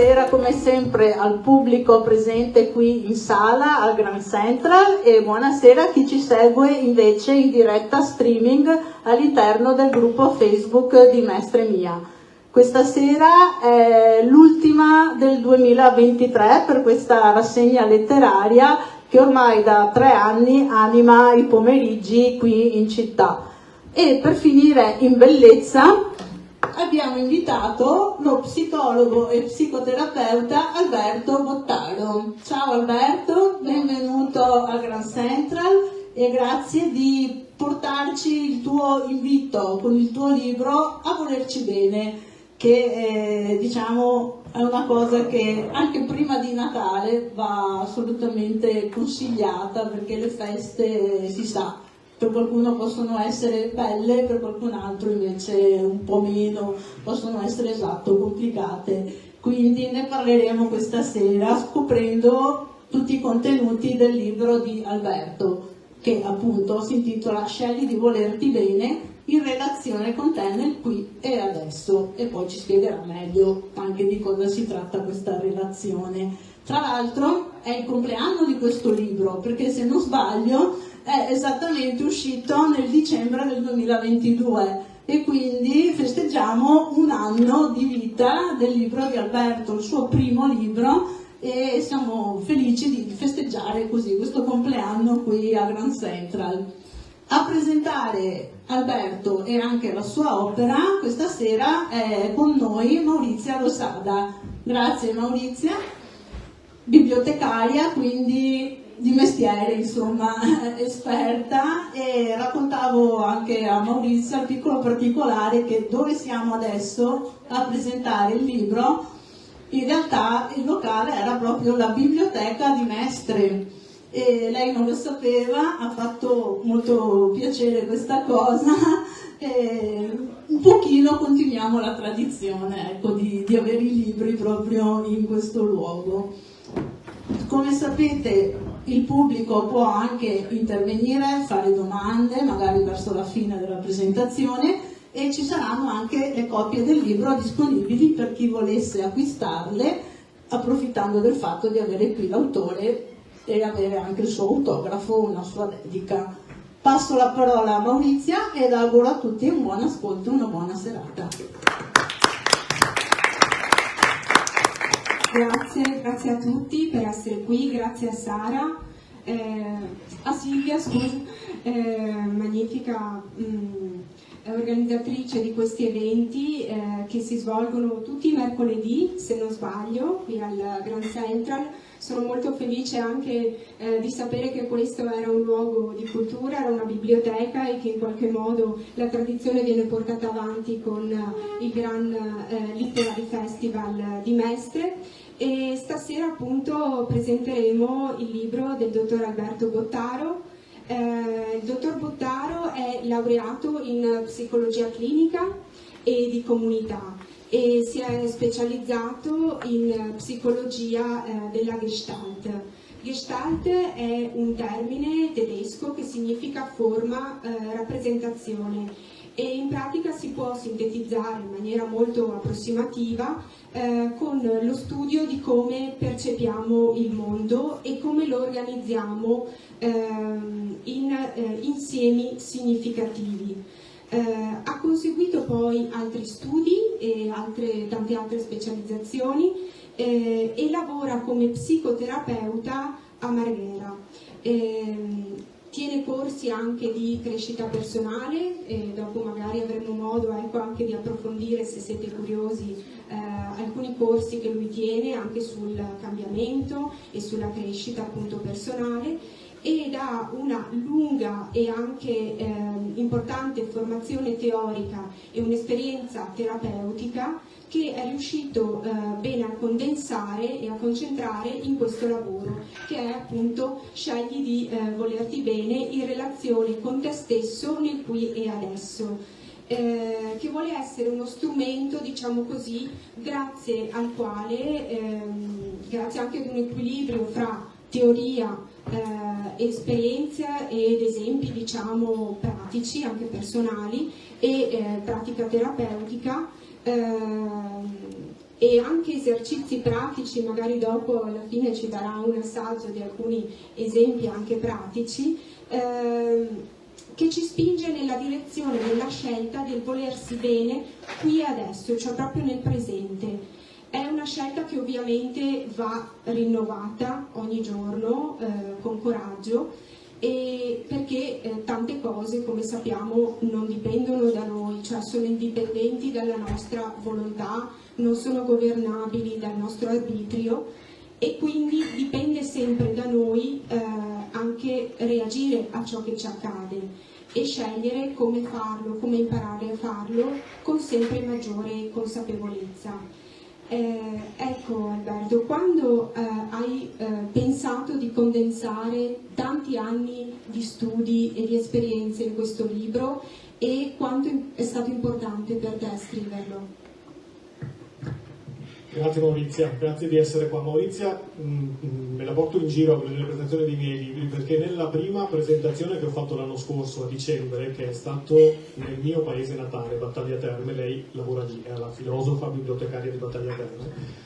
buonasera come sempre al pubblico presente qui in sala al Grand Central e buonasera a chi ci segue invece in diretta streaming all'interno del gruppo Facebook di Mestre Mia. Questa sera è l'ultima del 2023 per questa rassegna letteraria che ormai da 3 anni anima i pomeriggi qui in città. E per finire in bellezza abbiamo invitato lo psicologo e psicoterapeuta Alberto Bottaro. Ciao Alberto, benvenuto al Grand Central e grazie di portarci il tuo invito con il tuo libro A volerci bene, che diciamo è una cosa che anche prima di Natale va assolutamente consigliata, perché le feste, si sa, per qualcuno possono essere belle, per qualcun altro invece un po' meno, possono essere complicate. Quindi ne parleremo questa sera scoprendo tutti i contenuti del libro di Alberto, che appunto si intitola Scegli di volerti bene in relazione con te nel qui e adesso, e poi ci spiegherà meglio anche di cosa si tratta questa relazione. Tra l'altro è il compleanno di questo libro, perché se non sbaglio è esattamente uscito nel dicembre del 2022 e quindi festeggiamo un anno di vita del libro di Alberto, il suo primo libro, e siamo felici di festeggiare così questo compleanno qui a Grand Central. A presentare Alberto e anche la sua opera questa sera è con noi Maurizia Losada. Grazie Maurizia, bibliotecaria, quindi di mestiere, insomma, esperta, e raccontavo anche a Maurizia il piccolo particolare che dove siamo adesso a presentare il libro, in realtà il locale era proprio la biblioteca di Mestre e lei non lo sapeva, ha fatto molto piacere questa cosa e un pochino continuiamo la tradizione, ecco, di avere i libri proprio in questo luogo. Come sapete il pubblico può anche intervenire, fare domande, magari verso la fine della presentazione, e ci saranno anche le copie del libro disponibili per chi volesse acquistarle, approfittando del fatto di avere qui l'autore e avere anche il suo autografo, una sua dedica. Passo la parola a Maurizia ed auguro a tutti un buon ascolto, una buona serata. Grazie a tutti per essere qui, grazie a Sara, a Silvia, magnifica organizzatrice di questi eventi che si svolgono tutti i mercoledì, se non sbaglio, qui al Grand Central. Sono molto felice anche di sapere che questo era un luogo di cultura, era una biblioteca e che in qualche modo la tradizione viene portata avanti con il Grand Literary Festival di Mestre. E stasera appunto presenteremo il libro del dottor Alberto Bottaro. Il dottor Bottaro è laureato in psicologia clinica e di comunità e si è specializzato in psicologia della Gestalt. Gestalt è un termine tedesco che significa forma, rappresentazione, e in pratica si può sintetizzare in maniera molto approssimativa con lo studio di come percepiamo il mondo e come lo organizziamo in insiemi significativi. Ha conseguito poi altri studi e tante altre specializzazioni e lavora come psicoterapeuta a Marghera. Tiene corsi anche di crescita personale e dopo magari avremo modo anche di approfondire, se siete curiosi, alcuni corsi che lui tiene anche sul cambiamento e sulla crescita appunto personale, ed ha una lunga e anche importante formazione teorica e un'esperienza terapeutica che è riuscito bene a condensare e a concentrare in questo lavoro, che è appunto Scegli di volerti bene in relazione con te stesso nel qui e adesso, che vuole essere uno strumento, diciamo così, grazie al quale, grazie anche ad un equilibrio fra teoria, esperienza ed esempi, diciamo, pratici, anche personali, e pratica terapeutica, e anche esercizi pratici, magari dopo alla fine ci darà un assaggio di alcuni esempi anche pratici, che ci spinge nella direzione della scelta del volersi bene qui e adesso, cioè proprio nel presente. È una scelta che ovviamente va rinnovata ogni giorno con coraggio, e perché tante cose, come sappiamo, non dipendono da noi, cioè sono indipendenti dalla nostra volontà, non sono governabili dal nostro arbitrio, e quindi dipende sempre da noi anche reagire a ciò che ci accade e scegliere come farlo, come imparare a farlo con sempre maggiore consapevolezza. Ecco Alberto, quando hai pensato di condensare tanti anni di studi e di esperienze in questo libro, e quanto è stato importante per te scriverlo? Grazie Maurizia, grazie di essere qua. Maurizia me la porto in giro nelle presentazioni dei miei libri, perché nella prima presentazione che ho fatto l'anno scorso a dicembre, che è stato nel mio paese natale, Battaglia Terme, lei lavora lì, è la filosofa bibliotecaria di Battaglia Terme,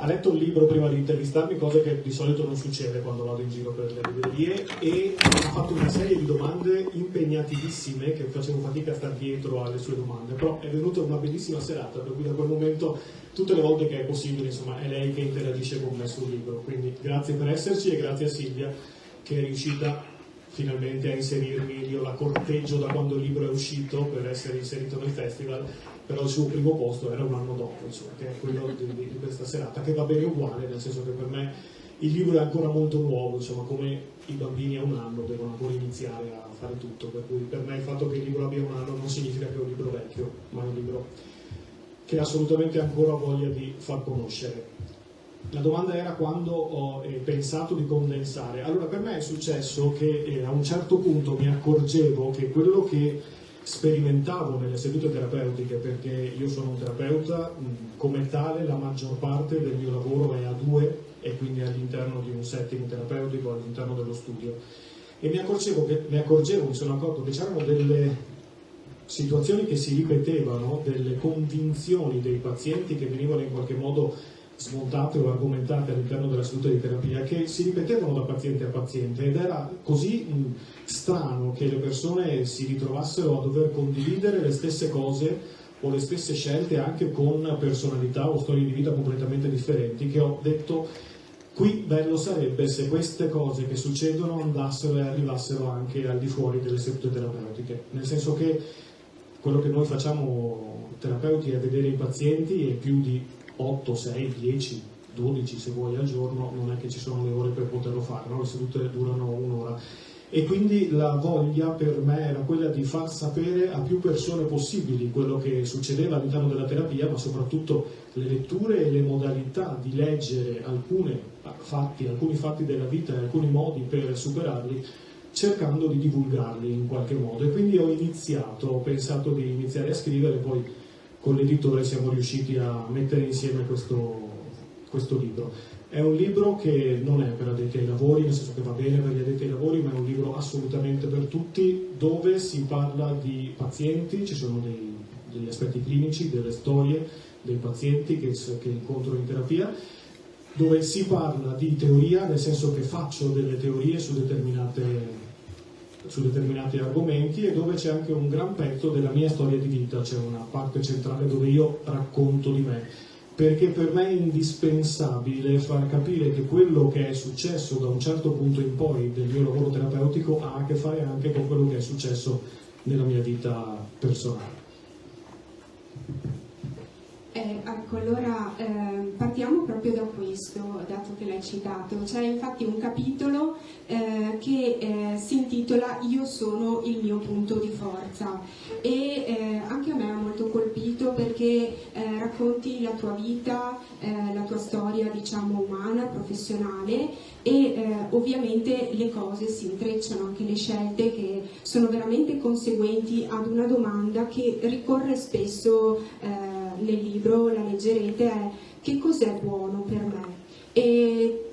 ha letto il libro prima di intervistarmi, cosa che di solito non succede quando vado in giro per le librerie, e ha fatto una serie di domande impegnativissime che facevo fatica a star dietro alle sue domande, però è venuta una bellissima serata, per cui da quel momento tutte le volte che è possibile, insomma, è lei che interagisce con me sul libro, quindi grazie per esserci e grazie a Silvia che è riuscita finalmente a inserirmi. Io la corteggio da quando il libro è uscito per essere inserito nel festival, però il suo primo posto era un anno dopo, insomma, che è quello di questa serata, che va bene uguale, nel senso che per me il libro è ancora molto nuovo, insomma, come i bambini a un anno devono ancora iniziare a fare tutto, per cui per me il fatto che il libro abbia un anno non significa che è un libro vecchio, ma è un libro che assolutamente ancora voglia di far conoscere. La domanda era quando ho pensato di condensare. Allora, per me è successo che a un certo punto mi accorgevo che quello che sperimentavo nelle sedute terapeutiche, perché io sono un terapeuta, come tale la maggior parte del mio lavoro è a due e quindi all'interno di un setting terapeutico, all'interno dello studio, e mi sono accorto che c'erano delle situazioni che si ripetevano, delle convinzioni dei pazienti che venivano in qualche modo smontate o argomentate all'interno della seduta di terapia, che si ripetevano da paziente a paziente, ed era così strano che le persone si ritrovassero a dover condividere le stesse cose o le stesse scelte anche con personalità o storie di vita completamente differenti, che ho detto: qui bello sarebbe se queste cose che succedono andassero e arrivassero anche al di fuori delle sedute terapeutiche, nel senso che quello che noi facciamo terapeuti è vedere i pazienti, e più di 8, 6, 10, 12 se vuoi al giorno, non è che ci sono le ore per poterlo fare, no? Le sedute durano un'ora, e quindi la voglia per me era quella di far sapere a più persone possibili quello che succedeva all'interno della terapia, ma soprattutto le letture e le modalità di leggere alcuni fatti della vita e alcuni modi per superarli, cercando di divulgarli in qualche modo. E quindi ho pensato di iniziare a scrivere, poi con l'editore siamo riusciti a mettere insieme questo libro. È un libro che non è per addetti ai lavori, nel senso che va bene per gli addetti ai lavori, ma è un libro assolutamente per tutti, dove si parla di pazienti, ci sono degli aspetti clinici, delle storie dei pazienti che incontro in terapia, dove si parla di teoria, nel senso che faccio delle teorie su determinati argomenti, e dove c'è anche un gran pezzo della mia storia di vita, c'è una parte centrale dove io racconto di me, perché per me è indispensabile far capire che quello che è successo da un certo punto in poi del mio lavoro terapeutico ha a che fare anche con quello che è successo nella mia vita personale. Ecco, allora partiamo proprio da questo, dato che l'hai citato. C'è infatti un capitolo che si intitola Io sono il mio punto di forza, e anche a me ha molto colpito, perché racconti la tua vita, la tua storia, diciamo, umana, professionale, e ovviamente le cose si intrecciano, anche le scelte, che sono veramente conseguenti ad una domanda che ricorre spesso nel libro, la leggerete, è: che cos'è buono per me? E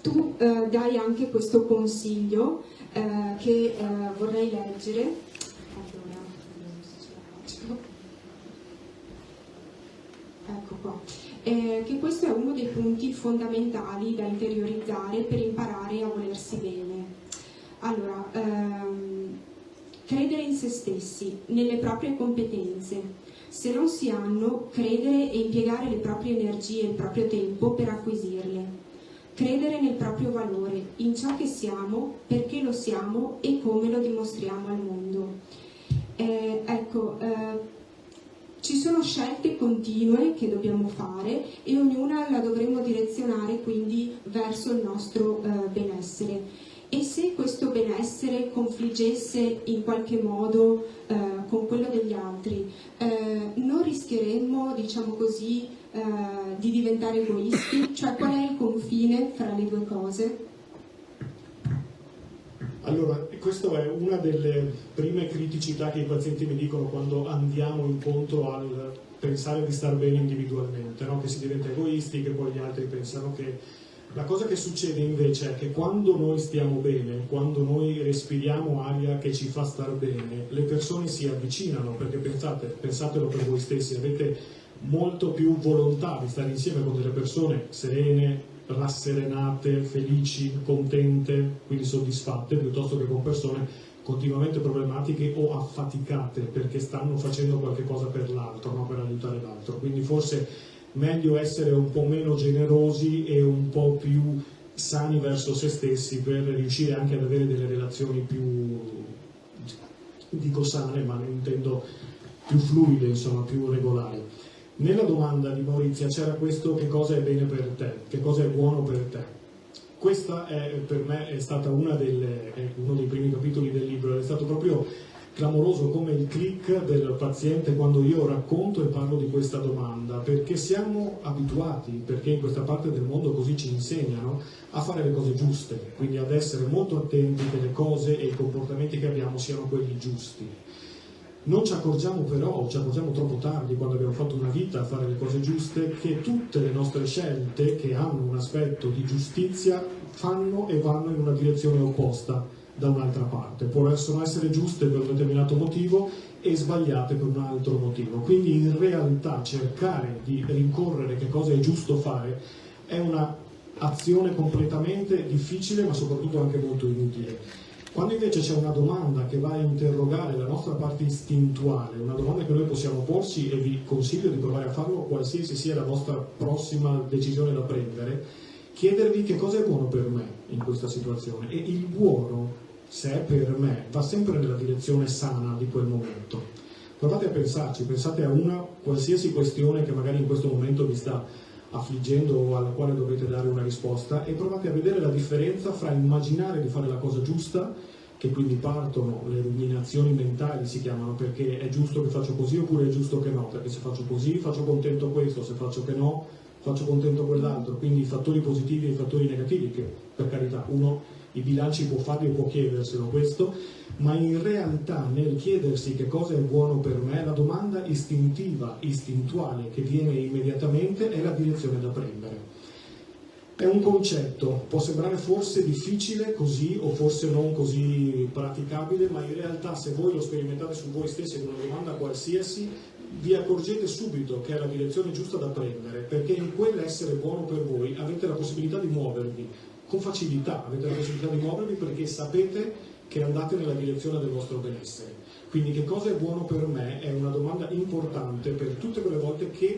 tu dai anche questo consiglio che vorrei leggere. Allora, vediamo se ce la faccio. Ecco qua. che questo è uno dei punti fondamentali da interiorizzare per imparare a volersi bene. Allora, credere in se stessi, nelle proprie competenze. Se non si hanno, credere e impiegare le proprie energie e il proprio tempo per acquisirle. Credere nel proprio valore, in ciò che siamo, perché lo siamo e come lo dimostriamo al mondo. Ci sono scelte continue che dobbiamo fare e ognuna la dovremo direzionare quindi verso il nostro benessere. E se questo benessere confliggesse in qualche modo con quello degli altri, non rischieremmo, diciamo così, di diventare egoisti? Cioè, qual è il confine fra le due cose? Allora, questa è una delle prime criticità che i pazienti mi dicono quando andiamo incontro al pensare di star bene individualmente, no? Che si diventa egoisti, che poi gli altri pensano che... La cosa che succede invece è che quando noi stiamo bene, quando noi respiriamo aria che ci fa star bene, le persone si avvicinano, perché pensatelo per voi stessi, avete molto più volontà di stare insieme con delle persone serene, rasserenate, felici, contente, quindi soddisfatte, piuttosto che con persone continuamente problematiche o affaticate perché stanno facendo qualche cosa per l'altro, no? Per aiutare l'altro. Quindi forse meglio essere un po' meno generosi e un po' più sani verso se stessi per riuscire anche ad avere delle relazioni più, dico sane, ma ne intendo più fluide, insomma, più regolari. Nella domanda di Maurizia c'era questo: che cosa è bene per te, che cosa è buono per te. Questa per me è stata uno dei primi capitoli del libro, è stato proprio clamoroso come il click del paziente quando io racconto e parlo di questa domanda, perché siamo abituati, perché in questa parte del mondo così ci insegnano, a fare le cose giuste, quindi ad essere molto attenti che le cose e i comportamenti che abbiamo siano quelli giusti. Non ci accorgiamo però, o ci accorgiamo troppo tardi, quando abbiamo fatto una vita a fare le cose giuste, che tutte le nostre scelte che hanno un aspetto di giustizia fanno e vanno in una direzione opposta da un'altra parte. Possono essere giuste per un determinato motivo e sbagliate per un altro motivo. Quindi in realtà cercare di rincorrere che cosa è giusto fare è una azione completamente difficile, ma soprattutto anche molto inutile. Quando invece c'è una domanda che va a interrogare la nostra parte istintuale, una domanda che noi possiamo porci, e vi consiglio di provare a farlo qualsiasi sia la vostra prossima decisione da prendere, chiedervi che cosa è buono per me in questa situazione. E il buono, se è per me, va sempre nella direzione sana di quel momento. Provate a pensarci, pensate a una qualsiasi questione che magari in questo momento vi sta affliggendo o alla quale dovete dare una risposta, e provate a vedere la differenza fra immaginare di fare la cosa giusta, che quindi partono le ruminazioni mentali, si chiamano, perché è giusto che faccio così oppure è giusto che no, perché se faccio così faccio contento questo, se faccio che no faccio contento quell'altro, quindi i fattori positivi e i fattori negativi, che per carità uno i bilanci può farli e può chiederselo questo, ma in realtà nel chiedersi che cosa è buono per me, la domanda istintiva, istintuale che viene immediatamente è la direzione da prendere. È un concetto, può sembrare forse difficile così o forse non così praticabile, ma in realtà se voi lo sperimentate su voi stessi con una domanda qualsiasi, vi accorgete subito che è la direzione giusta da prendere, perché in quell'essere buono per voi avete la possibilità di muovervi con facilità, avete la possibilità di muovervi perché sapete che andate nella direzione del vostro benessere. Quindi che cosa è buono per me è una domanda importante per tutte quelle volte che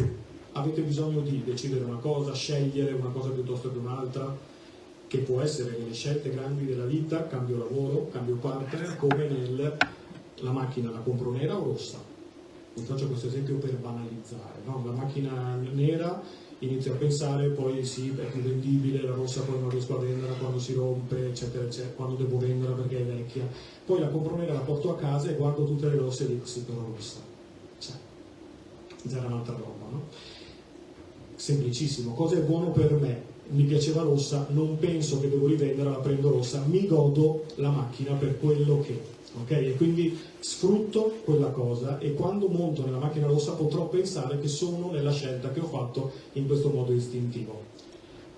avete bisogno di decidere una cosa, scegliere una cosa piuttosto che un'altra, che può essere nelle scelte grandi della vita, cambio lavoro, cambio partner, come la macchina la compro nera o rossa. Vi faccio questo esempio per banalizzare, no? La macchina nera inizio a pensare, poi sì, è più vendibile, la rossa poi non riesco a venderla quando si rompe, eccetera, eccetera, quando devo venderla perché è vecchia. Poi la compro nera, la porto a casa e guardo tutte le rosse e dico sì, però rossa. Cioè, già era un'altra roba, no? Semplicissimo, cosa è buono per me? Mi piaceva rossa, non penso che devo rivenderla, la prendo rossa, mi godo la macchina per quello che è. Okay? E quindi sfrutto quella cosa, e quando monto nella macchina rossa potrò pensare che sono nella scelta che ho fatto in questo modo istintivo.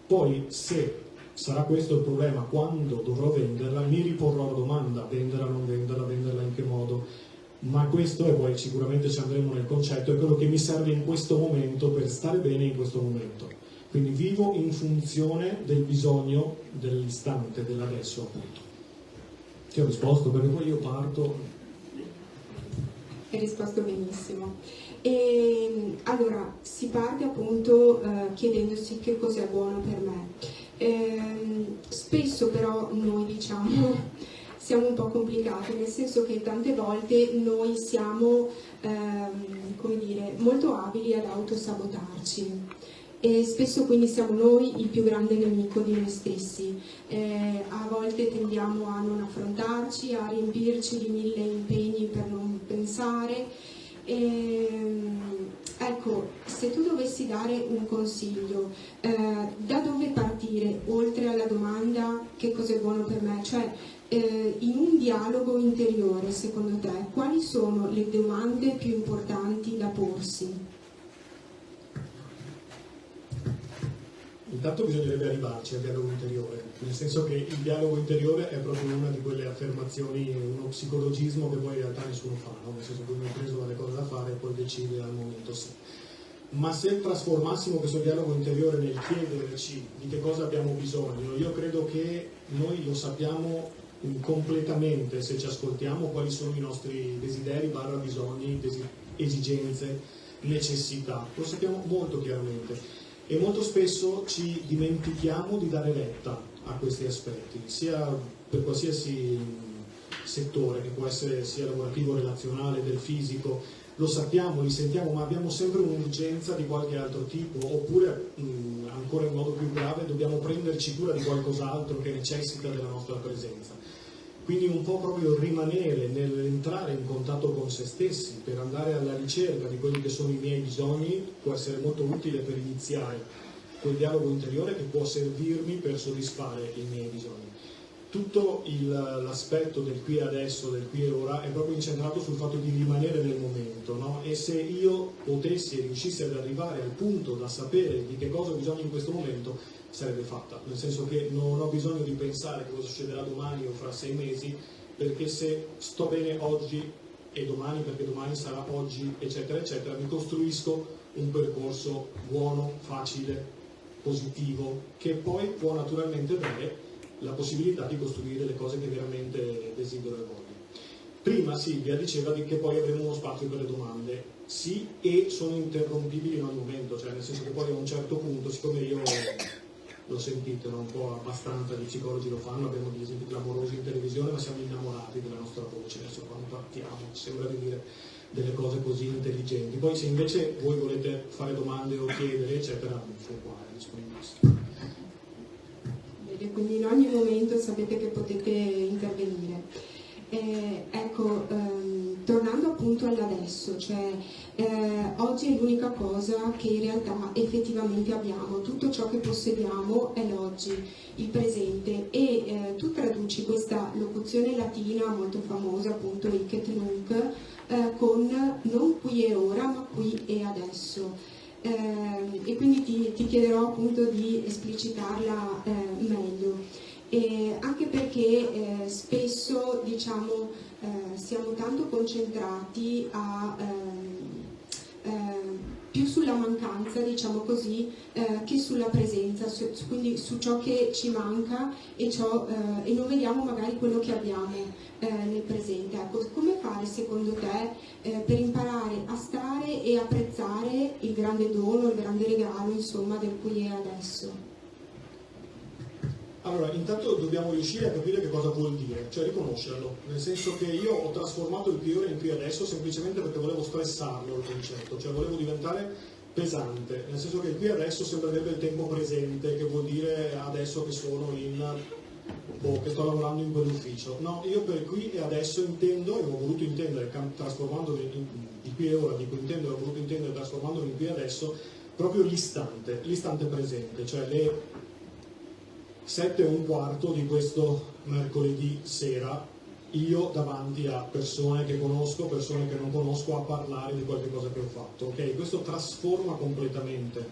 Poi, se sarà questo il problema, quando dovrò venderla mi riporrò la domanda: venderla, non venderla, venderla in che modo? ma questo, e poi sicuramente ci andremo nel concetto, è quello che mi serve in questo momento per stare bene in questo momento. Quindi vivo in funzione del bisogno dell'istante, dell'adesso appunto. Ti ho risposto perché poi io parto. Hai risposto benissimo. E allora si parte appunto chiedendosi che cos'è buono per me. Spesso però noi diciamo siamo un po' complicati, nel senso che tante volte noi siamo come dire, molto abili ad autosabotarci. E spesso quindi siamo noi il più grande nemico di noi stessi. A volte tendiamo a non affrontarci, a riempirci di 1000 impegni per non pensare. Ecco, se tu dovessi dare un consiglio, da dove partire oltre alla domanda che cos'è buono per me? Cioè, in un dialogo interiore, secondo te, quali sono le domande più importanti da porsi? Intanto bisognerebbe arrivarci al dialogo interiore, nel senso che il dialogo interiore è proprio una di quelle affermazioni, uno psicologismo che poi in realtà nessuno fa, no? Nel senso che uno è preso dalle cose da fare e poi decide al momento sì. Ma se trasformassimo questo dialogo interiore nel chiederci di che cosa abbiamo bisogno, io credo che noi lo sappiamo completamente se ci ascoltiamo quali sono i nostri desideri, bisogni, esigenze, necessità, lo sappiamo molto chiaramente. E molto spesso ci dimentichiamo di dare retta a questi aspetti, sia per qualsiasi settore, che può essere sia lavorativo, relazionale, del fisico, lo sappiamo, li sentiamo, ma abbiamo sempre un'urgenza di qualche altro tipo, oppure ancora in modo più grave dobbiamo prenderci cura di qualcos'altro che necessita della nostra presenza. Quindi un po' proprio rimanere nell'entrare in contatto con se stessi per andare alla ricerca di quelli che sono i miei bisogni può essere molto utile per iniziare quel dialogo interiore che può servirmi per soddisfare i miei bisogni. Tutto l'aspetto del qui e adesso, del qui e ora, è proprio incentrato sul fatto di rimanere nel momento, no? E se io potessi e riuscissi ad arrivare al punto da sapere di che cosa ho bisogno in questo momento, sarebbe fatta, nel senso che non ho bisogno di pensare che cosa succederà domani o fra 6 mesi, perché se sto bene oggi e domani, perché domani sarà oggi, eccetera, eccetera, mi costruisco un percorso buono, facile, positivo, che poi può naturalmente dare la possibilità di costruire le cose che veramente desidero e voglio. Prima Silvia diceva che poi avremo uno spazio per le domande, sì, e sono interrompibili in ogni momento, cioè nel senso che poi a un certo punto, siccome io lo sentite, no? Un po' abbastanza di psicologi lo fanno, abbiamo degli esempi clamorosi in televisione, ma siamo innamorati della nostra voce, adesso quando partiamo sembra di dire delle cose così intelligenti. Poi se invece voi volete fare domande o chiedere, eccetera, sono qua, disponibile. Quindi in ogni momento sapete che potete intervenire. Tornando appunto all'adesso, cioè oggi è l'unica cosa che in realtà effettivamente abbiamo, tutto ciò che possediamo è l'oggi, il presente, e tu traduci questa locuzione latina molto famosa, appunto hic et nunc, con non qui e ora ma qui e adesso. E quindi ti chiederò appunto di esplicitarla meglio. Anche perché spesso diciamo siamo tanto concentrati più sulla mancanza, diciamo così, che sulla presenza, quindi su ciò che ci manca e non vediamo magari quello che abbiamo nel presente. Ecco, come fare secondo te per imparare a stare e apprezzare il grande dono, il grande regalo, insomma, del qui e adesso? Allora, intanto dobbiamo riuscire a capire che cosa vuol dire, cioè riconoscerlo, nel senso che io ho trasformato il qui ora in qui adesso semplicemente perché volevo stressarlo il concetto, cioè volevo diventare pesante, nel senso che il qui adesso sembrerebbe il tempo presente, che vuol dire adesso che sono che sto lavorando in quell'ufficio. No, io per qui e adesso intendo, e ho voluto intendere trasformandolo di qui e ora, dico intendo e ho voluto intendere trasformandolo in qui e adesso, proprio l'istante presente, cioè le 7:15 di questo mercoledì sera, io davanti a persone che conosco, persone che non conosco, a parlare di qualche cosa che ho fatto, ok? Questo trasforma completamente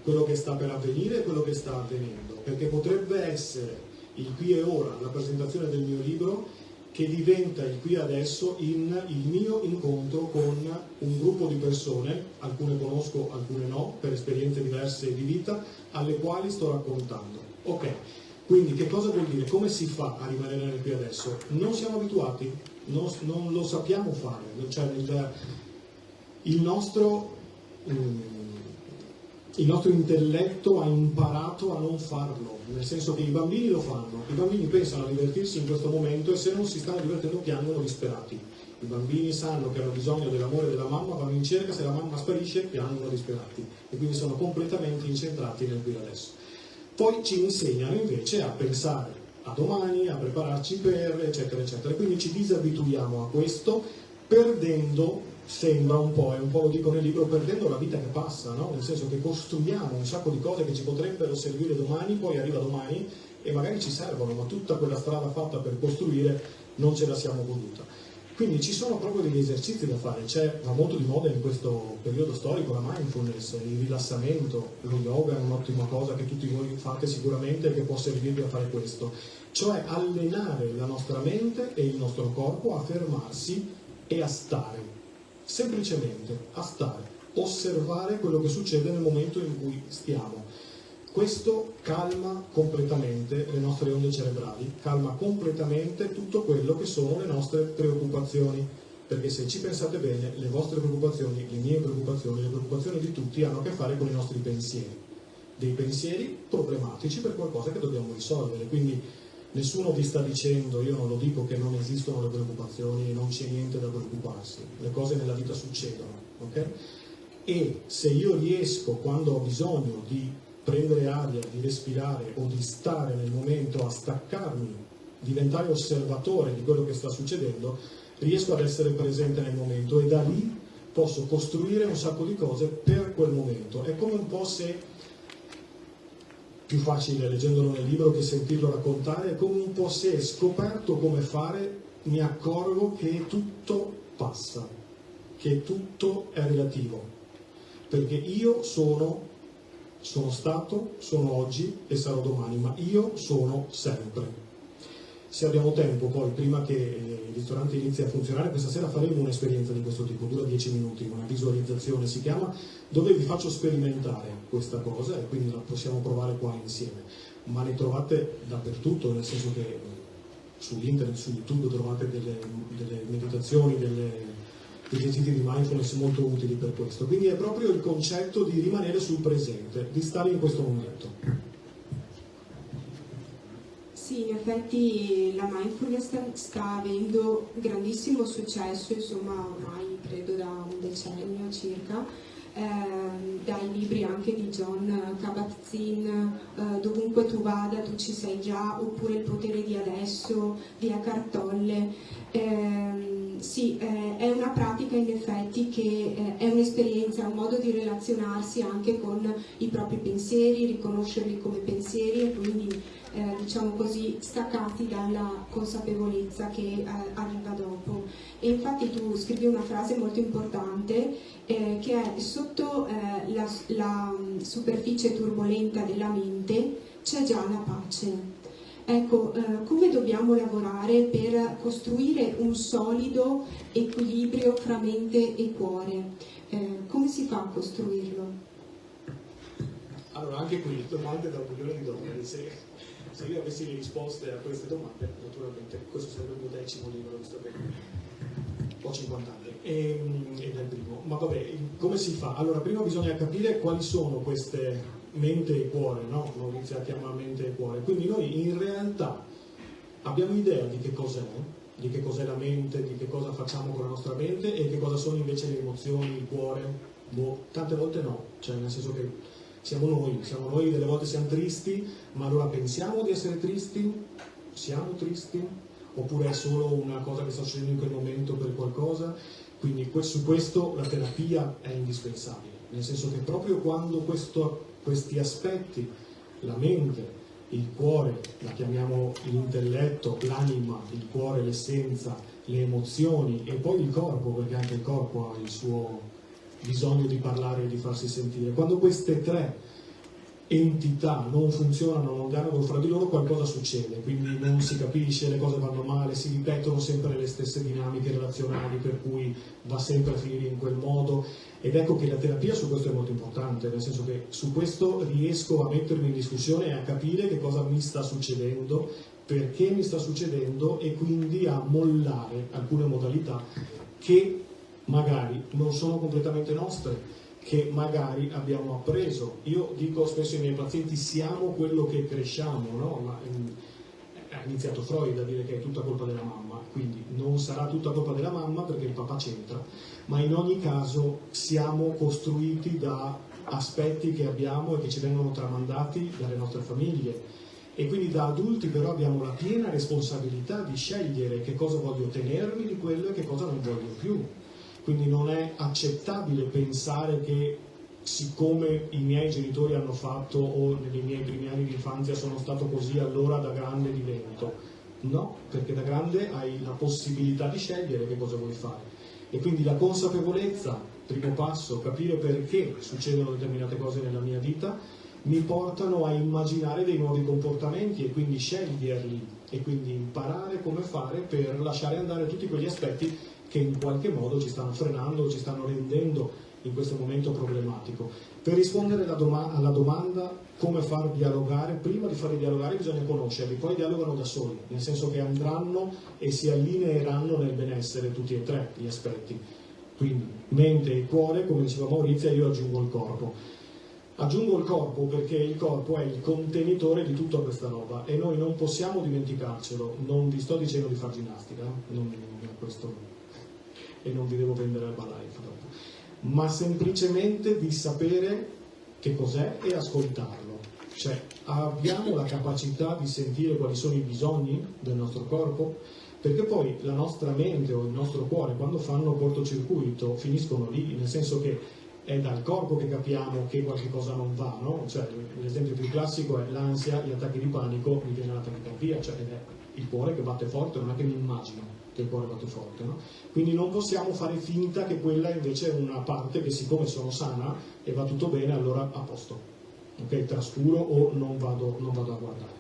quello che sta per avvenire e quello che sta avvenendo, perché potrebbe essere il qui e ora, la presentazione del mio libro, che diventa il qui adesso il mio incontro con un gruppo di persone, alcune conosco, alcune no, per esperienze diverse di vita, alle quali sto raccontando. Ok, quindi che cosa vuol dire? Come si fa a rimanere nel qui adesso? Non siamo abituati, non lo sappiamo fare, cioè il nostro intelletto ha imparato a non farlo, nel senso che i bambini lo fanno, i bambini pensano a divertirsi in questo momento e se non si stanno divertendo piangono disperati. I bambini sanno che hanno bisogno dell'amore della mamma, vanno in cerca, se la mamma sparisce piangono disperati e quindi sono completamente incentrati nel qui adesso. Poi ci insegnano invece a pensare a domani, a prepararci per, eccetera, eccetera. Quindi ci disabituiamo a questo, perdendo, sembra un po', e un po' lo dico nel libro, perdendo la vita che passa, no? Nel senso che costruiamo un sacco di cose che ci potrebbero servire domani, poi arriva domani e magari ci servono, ma tutta quella strada fatta per costruire non ce la siamo goduta. Quindi ci sono proprio degli esercizi da fare, va molto di moda in questo periodo storico la mindfulness, il rilassamento, lo yoga è un'ottima cosa che tutti voi fate sicuramente e che può servirvi a fare questo, cioè allenare la nostra mente e il nostro corpo a fermarsi e a stare, semplicemente a stare, osservare quello che succede nel momento in cui stiamo. Questo calma completamente le nostre onde cerebrali, calma completamente tutto quello che sono le nostre preoccupazioni, perché se ci pensate bene, le vostre preoccupazioni, le mie preoccupazioni, le preoccupazioni di tutti hanno a che fare con i nostri pensieri, dei pensieri problematici per qualcosa che dobbiamo risolvere, quindi nessuno vi sta dicendo, io non lo dico, che non esistono le preoccupazioni e non c'è niente da preoccuparsi, le cose nella vita succedono, ok? E se io riesco, quando ho bisogno di prendere aria, di respirare o di stare nel momento, a staccarmi, diventare osservatore di quello che sta succedendo, riesco ad essere presente nel momento e da lì posso costruire un sacco di cose per quel momento. È come un po' se, più facile leggendolo nel libro che sentirlo raccontare, è come un po' se scoperto come fare, mi accorgo che tutto passa, che tutto è relativo, perché io sono stato, sono oggi e sarò domani, ma io sono sempre. Se abbiamo tempo poi, prima che il ristorante inizi a funzionare, questa sera faremo un'esperienza di questo tipo, dura 10 minuti, una visualizzazione si chiama, dove vi faccio sperimentare questa cosa e quindi la possiamo provare qua insieme. Ma ne trovate dappertutto, nel senso che su internet, su YouTube trovate delle meditazioni, degli esercizi di mindfulness molto utili per questo. Quindi è proprio il concetto di rimanere sul presente, di stare in questo momento. Sì, in effetti la mindfulness sta avendo grandissimo successo, insomma ormai credo da un decennio circa, dai libri anche di Jon Kabat-Zinn, Dovunque tu vada tu ci sei già, oppure Il potere di adesso di Eckhart Tolle. Sì, è una pratica in effetti che è un'esperienza, è un modo di relazionarsi anche con i propri pensieri, riconoscerli come pensieri e quindi diciamo così staccati dalla consapevolezza che arriva dopo. E infatti tu scrivi una frase molto importante che è: sotto la superficie turbolenta della mente c'è già la pace. Ecco, come dobbiamo lavorare per costruire un solido equilibrio fra mente e cuore? Come si fa a costruirlo? Allora, anche qui domande da $1 milione. Se io avessi le risposte a queste domande, naturalmente questo sarebbe il mio 10° libro, visto che ho 50 anni ed è il primo. Ma vabbè, come si fa? Allora, prima bisogna capire quali sono queste mente e cuore, no? Maurizio chiama mente e cuore. Quindi noi in realtà abbiamo idea di che cos'è la mente, di che cosa facciamo con la nostra mente e che cosa sono invece le emozioni, il cuore. Tante volte no, cioè nel senso che siamo noi, delle volte siamo tristi, ma allora pensiamo di essere tristi? Siamo tristi? Oppure è solo una cosa che sta succedendo in quel momento per qualcosa? Quindi su questo la terapia è indispensabile, nel senso che proprio quando questi aspetti, la mente, il cuore, la chiamiamo l'intelletto, l'anima, il cuore, l'essenza, le emozioni e poi il corpo, perché anche il corpo ha il suo bisogno di parlare e di farsi sentire. Quando queste tre entità non funzionano, non dialogano fra di loro, qualcosa succede, quindi non si capisce, le cose vanno male, si ripetono sempre le stesse dinamiche relazionali, per cui va sempre a finire in quel modo. Ed ecco che la terapia su questo è molto importante, nel senso che su questo riesco a mettermi in discussione e a capire che cosa mi sta succedendo, perché mi sta succedendo, e quindi a mollare alcune modalità che magari non sono completamente nostre, che magari abbiamo appreso. Io dico spesso ai miei pazienti: siamo quello che cresciamo, no? Ma ha iniziato Freud a dire che è tutta colpa della mamma, quindi non sarà tutta colpa della mamma perché il papà c'entra, ma in ogni caso siamo costruiti da aspetti che abbiamo e che ci vengono tramandati dalle nostre famiglie, e quindi da adulti però abbiamo la piena responsabilità di scegliere che cosa voglio tenermi di quello e che cosa non voglio più. Quindi non è accettabile pensare che, siccome i miei genitori hanno fatto, o nei miei primi anni di infanzia sono stato così, allora da grande divento. No, perché da grande hai la possibilità di scegliere che cosa vuoi fare. E quindi la consapevolezza, primo passo, capire perché succedono determinate cose nella mia vita, mi portano a immaginare dei nuovi comportamenti e quindi sceglierli, e quindi imparare come fare per lasciare andare tutti quegli aspetti che in qualche modo ci stanno frenando, ci stanno rendendo in questo momento problematico. Per rispondere alla domanda come far dialogare, prima di farli dialogare bisogna conoscerli, poi dialogano da soli, nel senso che andranno e si allineeranno nel benessere tutti e tre gli aspetti. Quindi mente e cuore, come diceva Maurizia, io aggiungo il corpo. Aggiungo il corpo perché il corpo è il contenitore di tutta questa roba e noi non possiamo dimenticarcelo. Non vi sto dicendo di fare ginnastica, non è questo, e non vi devo vendere Herbalife dopo, ma semplicemente di sapere che cos'è e ascoltarlo. Cioè, abbiamo la capacità di sentire quali sono i bisogni del nostro corpo, perché poi la nostra mente o il nostro cuore, quando fanno cortocircuito, finiscono lì, nel senso che è dal corpo che capiamo che qualche cosa non va, no? Cioè, l'esempio più classico è l'ansia, gli attacchi di panico, mi viene la tachicardia, cioè è il cuore che batte forte, non è che mi immagino che il cuore batte forte, no? Quindi non possiamo fare finta che quella invece è una parte che, siccome sono sana e va tutto bene, allora a posto, ok? Trascuro o non vado a guardare.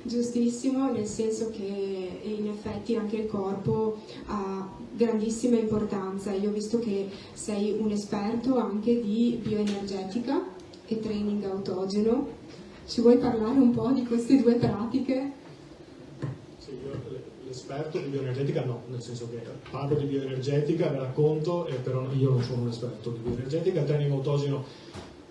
Giustissimo, nel senso che in effetti anche il corpo ha grandissima importanza. Io ho visto che sei un esperto anche di bioenergetica e training autogeno. Ci vuoi parlare un po' di queste due pratiche? Sì, io l'esperto di bioenergetica no, nel senso che parlo di bioenergetica, le racconto, però io non sono un esperto di bioenergetica. Il training autogeno,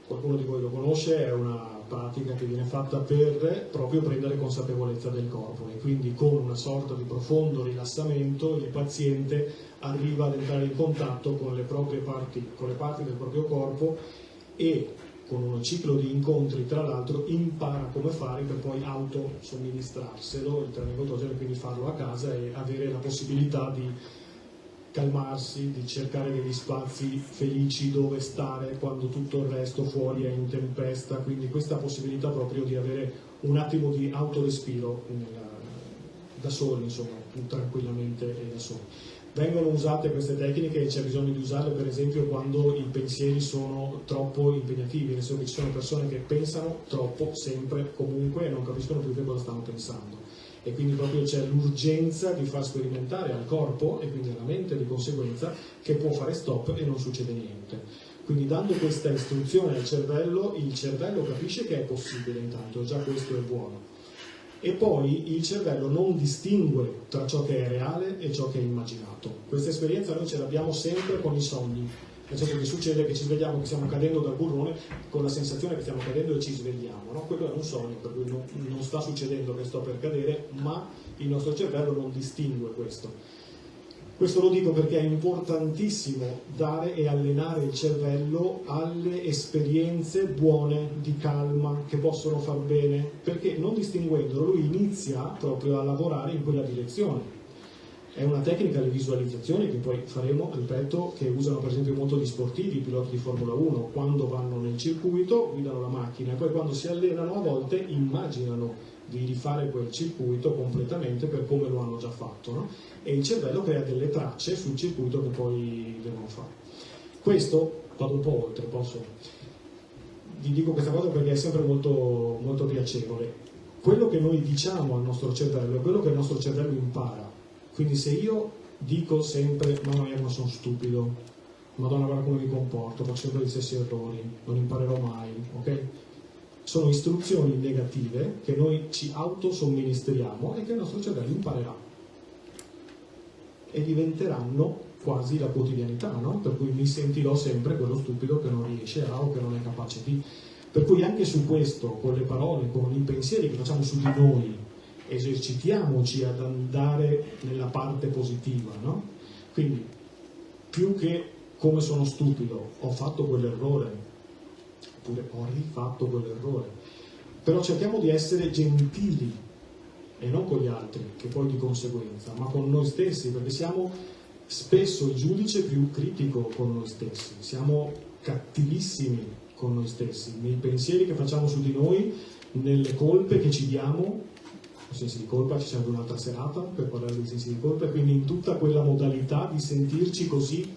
qualcuno di voi lo conosce, è una pratica che viene fatta per proprio prendere consapevolezza del corpo, e quindi con una sorta di profondo rilassamento il paziente arriva ad entrare in contatto con le proprie parti, con le parti del proprio corpo, e con un ciclo di incontri tra l'altro impara come fare per poi autosomministrarselo il training autogeno, e quindi farlo a casa e avere la possibilità di calmarsi, di cercare degli spazi felici dove stare quando tutto il resto fuori è in tempesta, quindi questa possibilità proprio di avere un attimo di autorespiro da soli, insomma, tranquillamente e da soli. Vengono usate queste tecniche e c'è bisogno di usarle per esempio quando i pensieri sono troppo impegnativi, nel senso che ci sono persone che pensano troppo, sempre, comunque, e non capiscono più che cosa stanno pensando. E quindi proprio c'è l'urgenza di far sperimentare al corpo e quindi alla mente di conseguenza che può fare stop e non succede niente. Quindi dando questa istruzione al cervello, il cervello capisce che è possibile intanto, già questo è buono. E poi il cervello non distingue tra ciò che è reale e ciò che è immaginato. Questa esperienza noi ce l'abbiamo sempre con i sogni. Nel senso che succede che ci svegliamo che stiamo cadendo dal burrone con la sensazione che stiamo cadendo e ci svegliamo, no? Quello è un sogno, per cui non sta succedendo che sto per cadere, ma il nostro cervello non distingue questo. Questo lo dico perché è importantissimo dare e allenare il cervello alle esperienze buone di calma che possono far bene, perché non distinguendolo lui inizia proprio a lavorare in quella direzione. È una tecnica, le visualizzazioni, che poi faremo, ripeto, che usano per esempio molto gli sportivi, i piloti di Formula 1, quando vanno nel circuito, guidano la macchina e poi quando si allenano a volte immaginano di rifare quel circuito completamente per come lo hanno già fatto, no? E il cervello crea delle tracce sul circuito che poi devono fare. Questo, vado un po' oltre, vi dico questa cosa perché è sempre molto, molto piacevole. Quello che noi diciamo al nostro cervello è quello che il nostro cervello impara. Quindi se io dico sempre, mamma mia ma sono stupido, madonna guarda come mi comporto, faccio sempre gli stessi errori, non imparerò mai, ok? Sono istruzioni negative che noi ci autosomministriamo e che il nostro cervello imparerà. E diventeranno quasi la quotidianità, no? Per cui mi sentirò sempre quello stupido che non riesce a o che non è capace di. Per cui anche su questo, con le parole, con i pensieri che facciamo su di noi, esercitiamoci ad andare nella parte positiva, no? Quindi, più che come sono stupido, ho fatto quell'errore, oppure ho rifatto quell'errore, però cerchiamo di essere gentili, e non con gli altri, che poi di conseguenza, ma con noi stessi, perché siamo spesso il giudice più critico con noi stessi, siamo cattivissimi con noi stessi, nei pensieri che facciamo su di noi, nelle colpe che ci diamo, i sensi di colpa, ci serve un'altra serata per parlare dei sensi di colpa, e quindi in tutta quella modalità di sentirci così,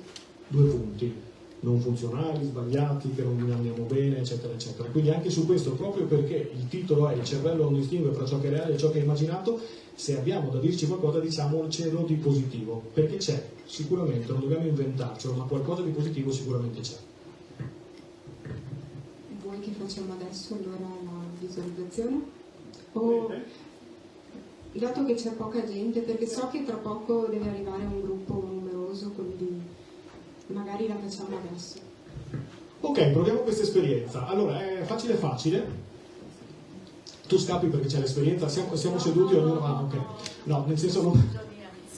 2 punti, non funzionali, sbagliati, che non andiamo bene, eccetera, eccetera. Quindi anche su questo, proprio perché il titolo è il cervello non distingue fra ciò che è reale e ciò che è immaginato, se abbiamo da dirci qualcosa diciamocelo di positivo, perché c'è, sicuramente, non dobbiamo inventarcelo, ma qualcosa di positivo sicuramente c'è. Vuoi che facciamo adesso allora la visualizzazione? O, dato che c'è poca gente, perché so che tra poco deve arrivare un gruppo numeroso, quindi magari la facciamo adesso. Ok, proviamo questa esperienza. Allora, è facile. Tu scappi perché c'è l'esperienza, siamo seduti ognuno. Ah, ok. No, nel senso non.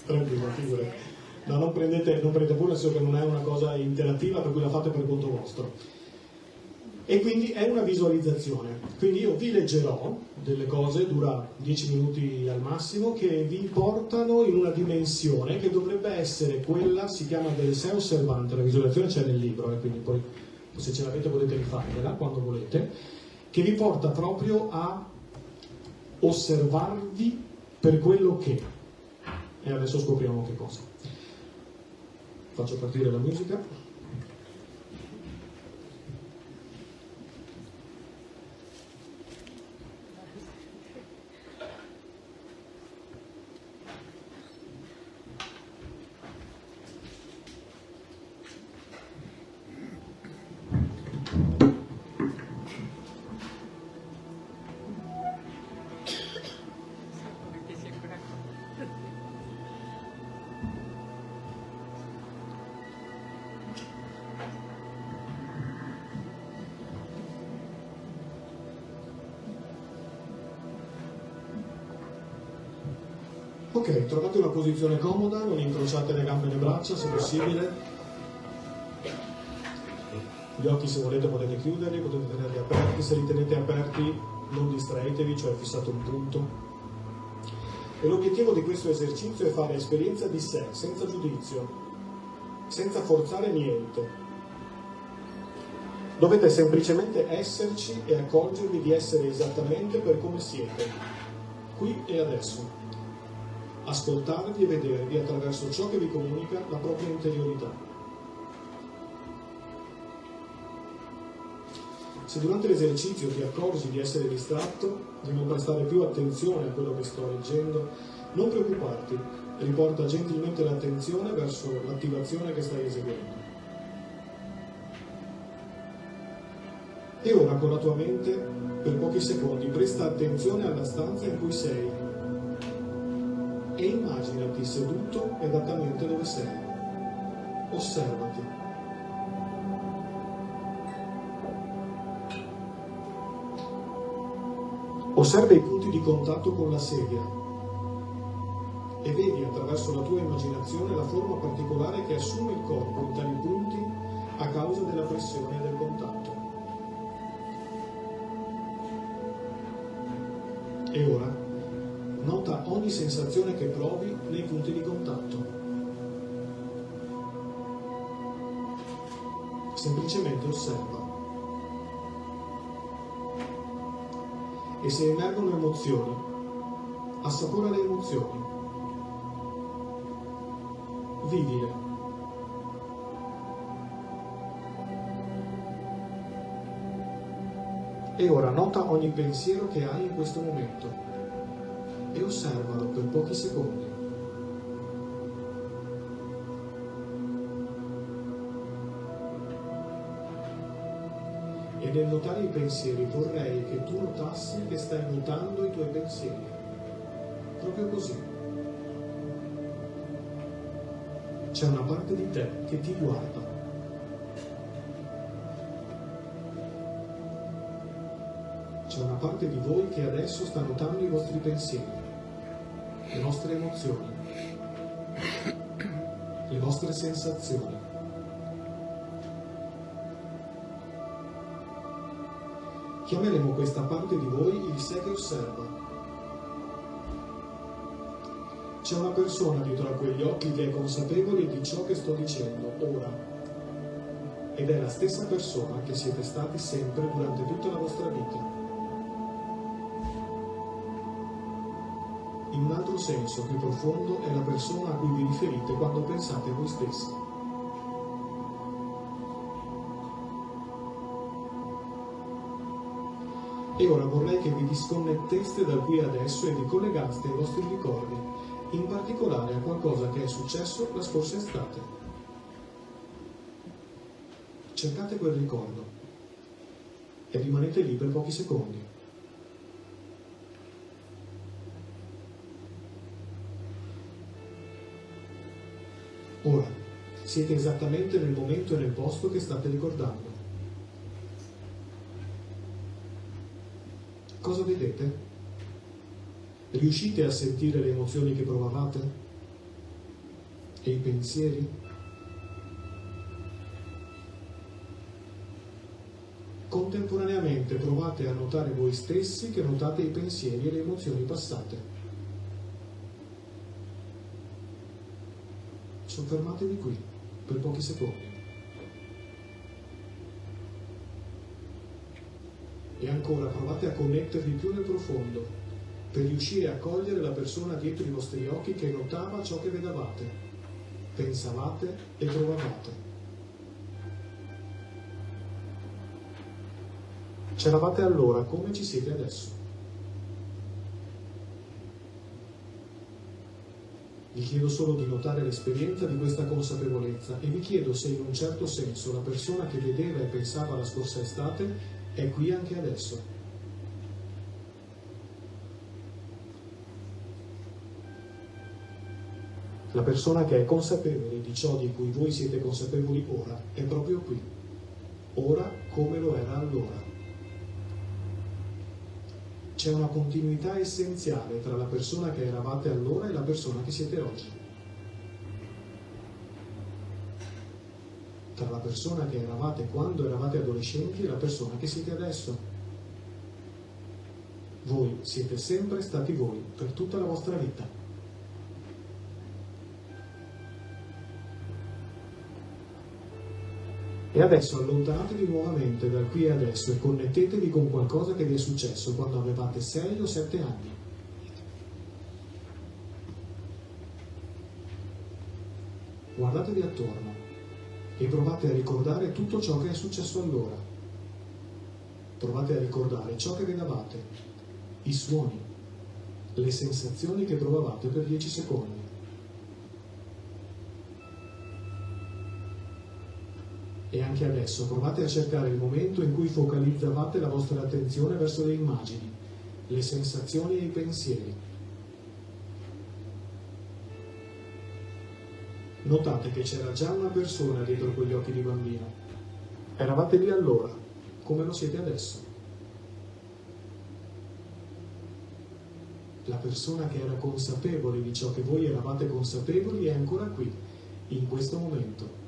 Tranquillo, figurati. No, non prendete pure, nel senso che non è una cosa interattiva, per cui la fate per conto vostro. E quindi è una visualizzazione. Quindi io vi leggerò delle cose, dura 10 minuti al massimo, che vi portano in una dimensione che dovrebbe essere quella, si chiama del sé osservante, la visualizzazione c'è nel libro, quindi poi se ce l'avete potete rifarvela quando volete, che vi porta proprio a osservarvi per quello che. E adesso scopriamo che cosa. Faccio partire la musica. Ok, trovate una posizione comoda, non incrociate le gambe e le braccia se possibile. Gli occhi se volete potete chiuderli, potete tenerli aperti, se li tenete aperti non distraetevi, cioè fissate un punto. E l'obiettivo di questo esercizio è fare esperienza di sé, senza giudizio, senza forzare niente. Dovete semplicemente esserci e accorgervi di essere esattamente per come siete, qui e adesso. Ascoltarvi e vedervi attraverso ciò che vi comunica la propria interiorità. Se durante l'esercizio ti accorgi di essere distratto, di non prestare più attenzione a quello che sto leggendo, non preoccuparti, riporta gentilmente l'attenzione verso l'attivazione che stai eseguendo. E ora con la tua mente, per pochi secondi, presta attenzione alla stanza in cui sei e immaginati seduto esattamente dove sei. Osservati. Osserva i punti di contatto con la sedia e vedi attraverso la tua immaginazione la forma particolare che assume il corpo in tali punti a causa della pressione e del contatto. E ora nota ogni sensazione che provi nei punti di contatto. Semplicemente osserva. E se emergono emozioni, assapora le emozioni. Vivile. E ora nota ogni pensiero che hai in questo momento e osservalo per pochi secondi. E nel notare i pensieri vorrei che tu notassi che stai notando i tuoi pensieri. Proprio così. C'è una parte di te che ti guarda. C'è una parte di voi che adesso sta notando i vostri pensieri, le vostre emozioni, le vostre sensazioni. Chiameremo questa parte di voi il sé che osserva. C'è una persona dietro a quegli occhi che è consapevole di ciò che sto dicendo ora. Ed è la stessa persona che siete stati sempre durante tutta la vostra vita. In un altro senso più profondo è la persona a cui vi riferite quando pensate a voi stessi. E ora vorrei che vi disconnetteste da qui adesso e vi collegaste ai vostri ricordi, in particolare a qualcosa che è successo la scorsa estate. Cercate quel ricordo e rimanete lì per pochi secondi. Ora, siete esattamente nel momento e nel posto che state ricordando. Cosa vedete? Riuscite a sentire le emozioni che provavate? E i pensieri? Contemporaneamente provate a notare voi stessi che notate i pensieri e le emozioni passate. Soffermatevi qui per pochi secondi. E ancora provate a connettervi più nel profondo per riuscire a cogliere la persona dietro i vostri occhi che notava ciò che vedevate, pensavate e provavate. C'eravate allora come ci siete adesso. Vi chiedo solo di notare l'esperienza di questa consapevolezza e vi chiedo se in un certo senso la persona che vedeva e pensava la scorsa estate è qui anche adesso. La persona che è consapevole di ciò di cui voi siete consapevoli ora è proprio qui, ora come lo era allora. C'è una continuità essenziale tra la persona che eravate allora e la persona che siete oggi. Tra la persona che eravate quando eravate adolescenti e la persona che siete adesso. Voi siete sempre stati voi per tutta la vostra vita. E adesso allontanatevi nuovamente da qui e adesso e connettetevi con qualcosa che vi è successo quando avevate 6 o 7 anni. Guardatevi attorno e provate a ricordare tutto ciò che è successo allora. Provate a ricordare ciò che vedevate, i suoni, le sensazioni che provavate per 10 secondi. E anche adesso provate a cercare il momento in cui focalizzavate la vostra attenzione verso le immagini, le sensazioni e i pensieri. Notate che c'era già una persona dietro quegli occhi di bambino. Eravate lì allora, come lo siete adesso. La persona che era consapevole di ciò che voi eravate consapevoli è ancora qui, in questo momento.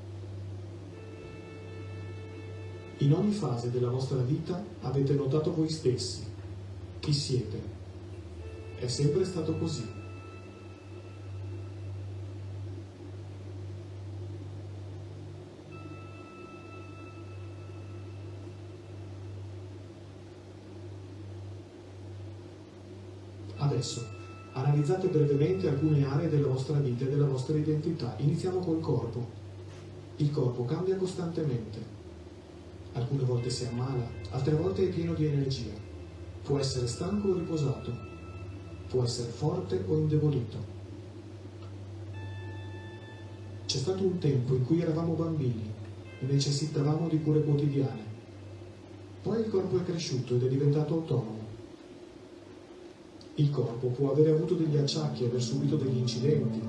In ogni fase della vostra vita avete notato voi stessi, chi siete. È sempre stato così. Adesso, analizzate brevemente alcune aree della vostra vita e della vostra identità. Iniziamo col corpo. Il corpo cambia costantemente. Alcune volte si ammala, altre volte è pieno di energia. Può essere stanco o riposato, può essere forte o indebolito. C'è stato un tempo in cui eravamo bambini, necessitavamo di cure quotidiane. Poi il corpo è cresciuto ed è diventato autonomo. Il corpo può avere avuto degli acciacchi, aver subito degli incidenti,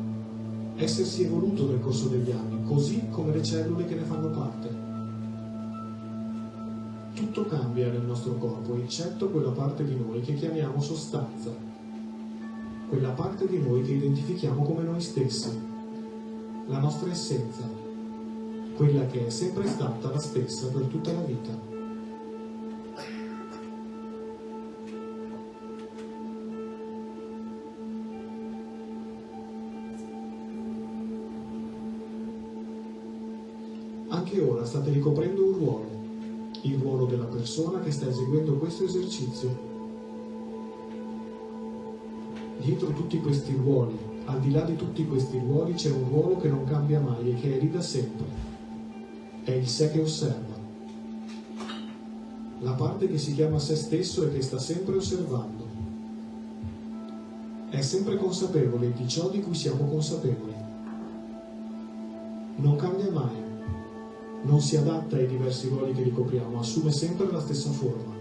essersi evoluto nel corso degli anni, così come le cellule che ne fanno parte. Tutto cambia nel nostro corpo, eccetto quella parte di noi che chiamiamo sostanza, quella parte di noi che identifichiamo come noi stessi, la nostra essenza, quella che è sempre stata la stessa per tutta la vita. Anche ora state ricoprendo un ruolo, il ruolo della persona che sta eseguendo questo esercizio. Dietro tutti questi ruoli, al di là di tutti questi ruoli, c'è un ruolo che non cambia mai e che è lì da sempre. È il sé che osserva. La parte che si chiama sé stesso e che sta sempre osservando. È sempre consapevole di ciò di cui siamo consapevoli. Non cambia mai. Non si adatta ai diversi ruoli che ricopriamo, assume sempre la stessa forma.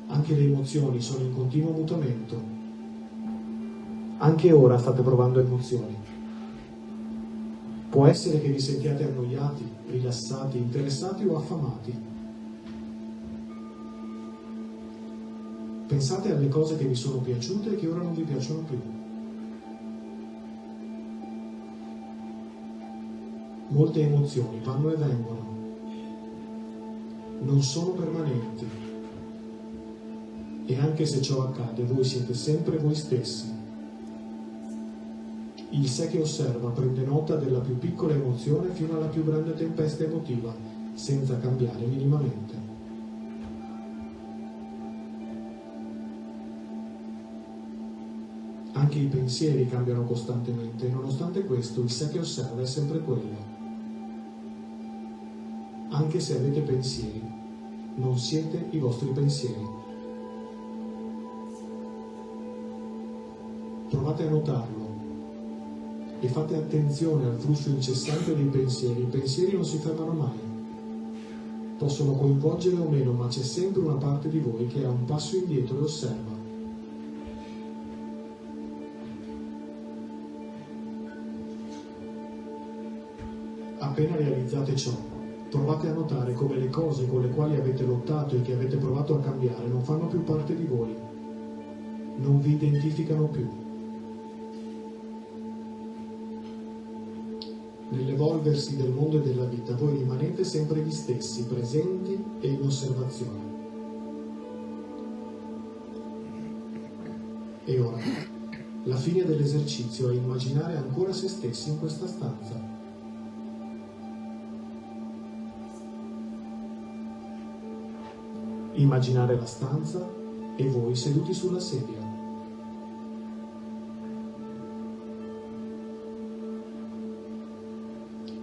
Anche le emozioni sono in continuo mutamento. Anche ora state provando emozioni. Può essere che vi sentiate annoiati, rilassati, interessati o affamati. Pensate alle cose che vi sono piaciute e che ora non vi piacciono più. Molte emozioni vanno e vengono, non sono permanenti, e anche se ciò accade voi siete sempre voi stessi. Il sé che osserva prende nota della più piccola emozione fino alla più grande tempesta emotiva, senza cambiare minimamente. Anche i pensieri cambiano costantemente, e nonostante questo il sé che osserva è sempre quello. Anche se avete pensieri, non siete i vostri pensieri. Provate a notarlo e fate attenzione al flusso incessante dei pensieri. I pensieri non si fermano mai. Possono coinvolgere o meno, ma c'è sempre una parte di voi che ha un passo indietro e osserva. Appena realizzate ciò, provate a notare come le cose con le quali avete lottato e che avete provato a cambiare non fanno più parte di voi, non vi identificano più. Nell'evolversi del mondo e della vita voi rimanete sempre gli stessi, presenti e in osservazione. E ora, la fine dell'esercizio è immaginare ancora se stessi in questa stanza. Immaginare la stanza e voi seduti sulla sedia.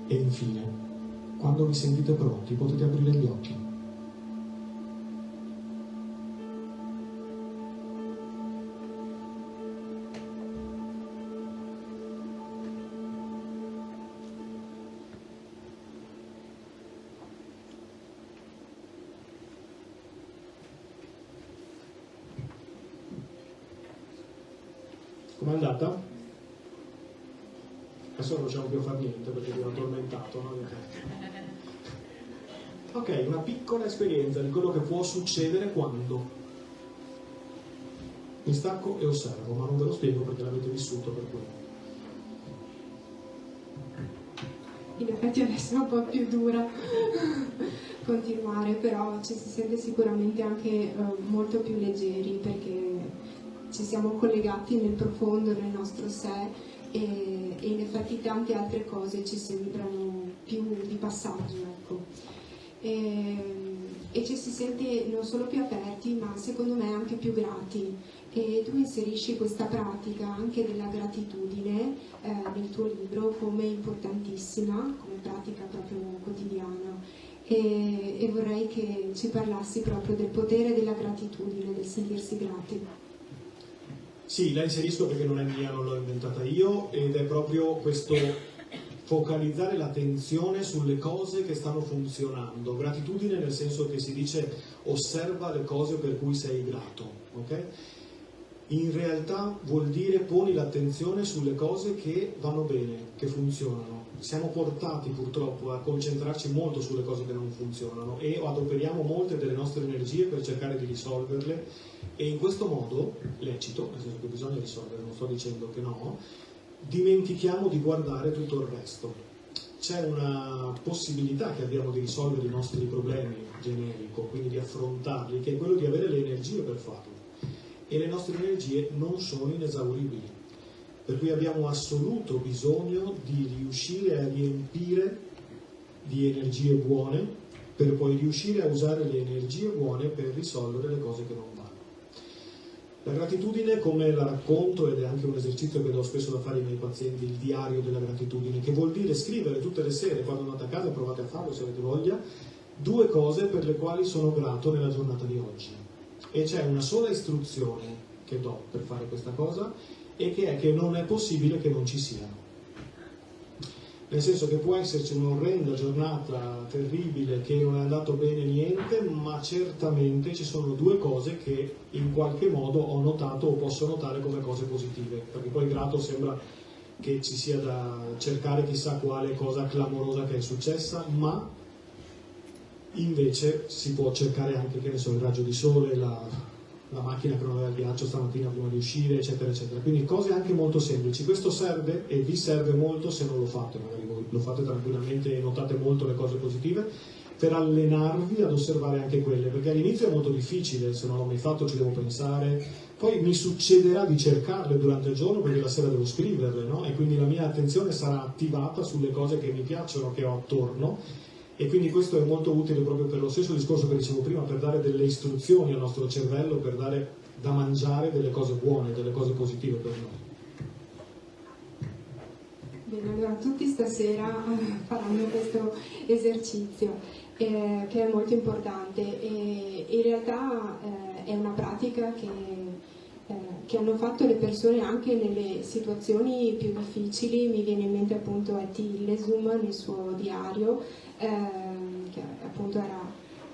E infine, quando vi sentite pronti, potete aprire gli occhi. Com'è andata? Adesso non riusciamo più a fare niente perché vi ho addormentato, no? Ok, una piccola esperienza di quello che può succedere quando mi stacco e osservo, ma non ve lo spiego perché l'avete vissuto, per cui. In effetti adesso è un po' più dura continuare, però ci si sente sicuramente anche molto più leggeri perché ci siamo collegati nel profondo nel nostro sé e in effetti tante altre cose ci sembrano più di passaggio, ecco. E ci si sente non solo più aperti ma secondo me anche più grati e tu inserisci questa pratica anche della gratitudine nel tuo libro come importantissima, come pratica proprio quotidiana, e vorrei che ci parlassi proprio del potere della gratitudine, del sentirsi grati. Sì, la inserisco perché non è mia, non l'ho inventata io, ed è proprio questo focalizzare l'attenzione sulle cose che stanno funzionando. Gratitudine nel senso che si dice osserva le cose per cui sei grato, ok? In realtà vuol dire poni l'attenzione sulle cose che vanno bene, che funzionano. Siamo portati purtroppo a concentrarci molto sulle cose che non funzionano e adoperiamo molte delle nostre energie per cercare di risolverle, e in questo modo, lecito, nel senso che bisogna risolverle, non sto dicendo che no, dimentichiamo di guardare tutto il resto. C'è una possibilità che abbiamo di risolvere i nostri problemi generico, quindi di affrontarli, che è quello di avere le energie per farlo. E le nostre energie non sono inesauribili, per cui abbiamo assoluto bisogno di riuscire a riempire di energie buone per poi riuscire a usare le energie buone per risolvere le cose che non vanno. La gratitudine, come la racconto, ed è anche un esercizio che do spesso da fare ai miei pazienti, il diario della gratitudine, che vuol dire scrivere tutte le sere, quando andate a casa, provate a farlo se avete voglia, 2 cose per le quali sono grato nella giornata di oggi. E c'è una sola istruzione che do per fare questa cosa, e che è che non è possibile che non ci siano. Nel senso che può esserci un'orrenda giornata terribile, che non è andato bene niente, ma certamente ci sono 2 cose che in qualche modo ho notato o posso notare come cose positive, perché poi grato sembra che ci sia da cercare chissà quale cosa clamorosa che è successa, ma invece si può cercare anche, che ne so, il raggio di sole, la macchina che non aveva il ghiaccio stamattina prima di uscire, eccetera eccetera. Quindi cose anche molto semplici. Questo serve, e vi serve molto se non lo fate, magari voi lo fate tranquillamente e notate molto le cose positive, per allenarvi ad osservare anche quelle, perché all'inizio è molto difficile, se non l'ho mai fatto ci devo pensare, poi mi succederà di cercarle durante il giorno perché la sera devo scriverle, no? E quindi la mia attenzione sarà attivata sulle cose che mi piacciono, che ho attorno. E quindi questo è molto utile proprio per lo stesso discorso che dicevo prima, per dare delle istruzioni al nostro cervello, per dare da mangiare delle cose buone, delle cose positive per noi. Bene, allora tutti stasera faranno questo esercizio che è molto importante, e in realtà è una pratica che hanno fatto le persone anche nelle situazioni più difficili. Mi viene in mente appunto Etty Hillesum nel suo diario, che appunto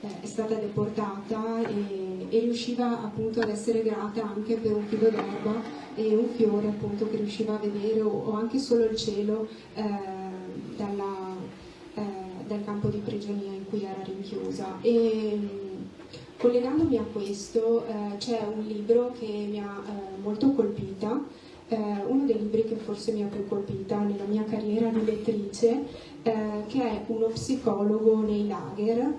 è stata deportata e riusciva appunto ad essere grata anche per un filo d'erba e un fiore appunto che riusciva a vedere, o anche solo il cielo dal campo di prigionia in cui era rinchiusa. E collegandomi a questo, c'è un libro che mi ha molto colpita, uno dei libri che forse mi ha più colpita nella mia carriera di lettrice, che è Uno psicologo nei lager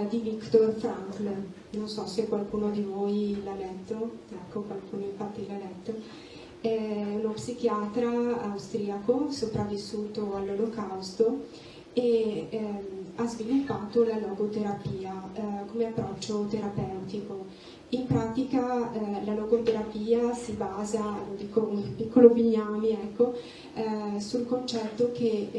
di Viktor Frankl. Non so se qualcuno di voi l'ha letto, ecco, qualcuno infatti l'ha letto. È uno psichiatra austriaco sopravvissuto all'Olocausto e ha sviluppato la logoterapia come approccio terapeutico. In pratica la logoterapia si basa, lo dico un piccolo bignami, ecco, sul concetto che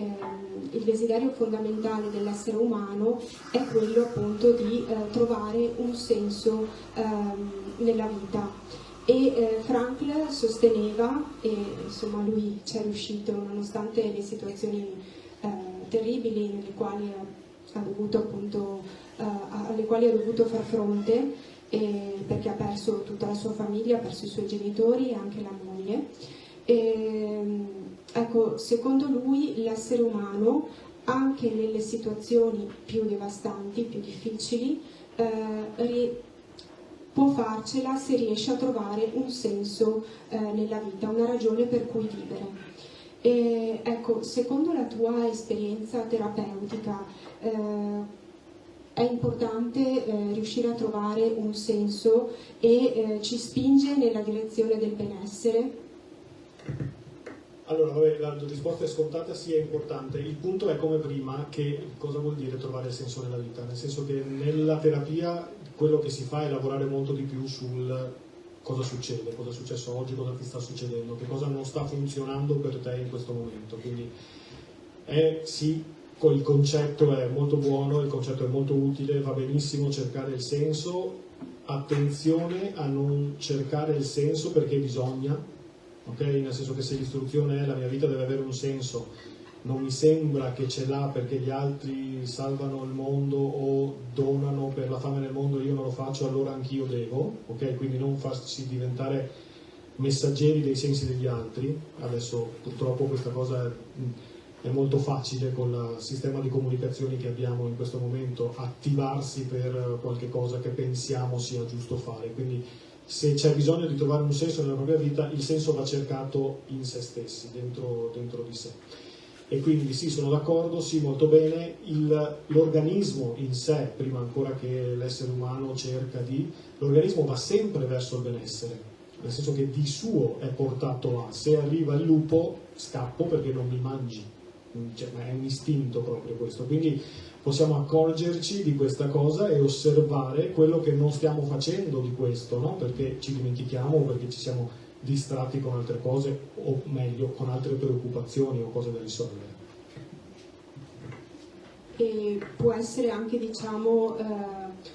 il desiderio fondamentale dell'essere umano è quello appunto di trovare un senso nella vita. E Frankl sosteneva, e insomma lui ci è riuscito nonostante le situazioni terribili nelle quali ha dovuto appunto, alle quali ha dovuto far fronte, perché ha perso tutta la sua famiglia, ha perso i suoi genitori e anche la moglie. Ecco, secondo lui l'essere umano, anche nelle situazioni più devastanti, più difficili, può farcela se riesce a trovare un senso nella vita, una ragione per cui vivere. E, ecco, secondo la tua esperienza terapeutica, è importante riuscire a trovare un senso e ci spinge nella direzione del benessere? Allora, vabbè, la risposta è scontata, sì, è importante. Il punto è, come prima, che cosa vuol dire trovare il senso nella vita? Nel senso che nella terapia quello che si fa è lavorare molto di più sul cosa succede, cosa è successo oggi, cosa ti sta succedendo, che cosa non sta funzionando per te in questo momento. Quindi sì, il concetto è molto buono, il concetto è molto utile, va benissimo cercare il senso, attenzione a non cercare il senso perché bisogna, ok? Nel senso che se l'istruzione è la mia vita deve avere un senso, non mi sembra che ce l'ha perché gli altri salvano il mondo o donano per la fame nel mondo e io non lo faccio, allora anch'io devo, ok? Quindi non farsi diventare messaggeri dei sensi degli altri. Adesso purtroppo questa cosa è molto facile con il sistema di comunicazioni che abbiamo in questo momento attivarsi per qualche cosa che pensiamo sia giusto fare, quindi se c'è bisogno di trovare un senso nella propria vita, il senso va cercato in se stessi, dentro di sé. E quindi sì, sono d'accordo, sì, molto bene, l'organismo in sé, prima ancora che l'essere umano l'organismo va sempre verso il benessere, nel senso che di suo è portato se arriva il lupo scappo perché non mi mangi. Cioè, è un istinto proprio questo, quindi possiamo accorgerci di questa cosa e osservare quello che non stiamo facendo di questo, no? Perché ci dimentichiamo o perché ci siamo distratti con altre cose o meglio con altre preoccupazioni o cose da risolvere. E può essere anche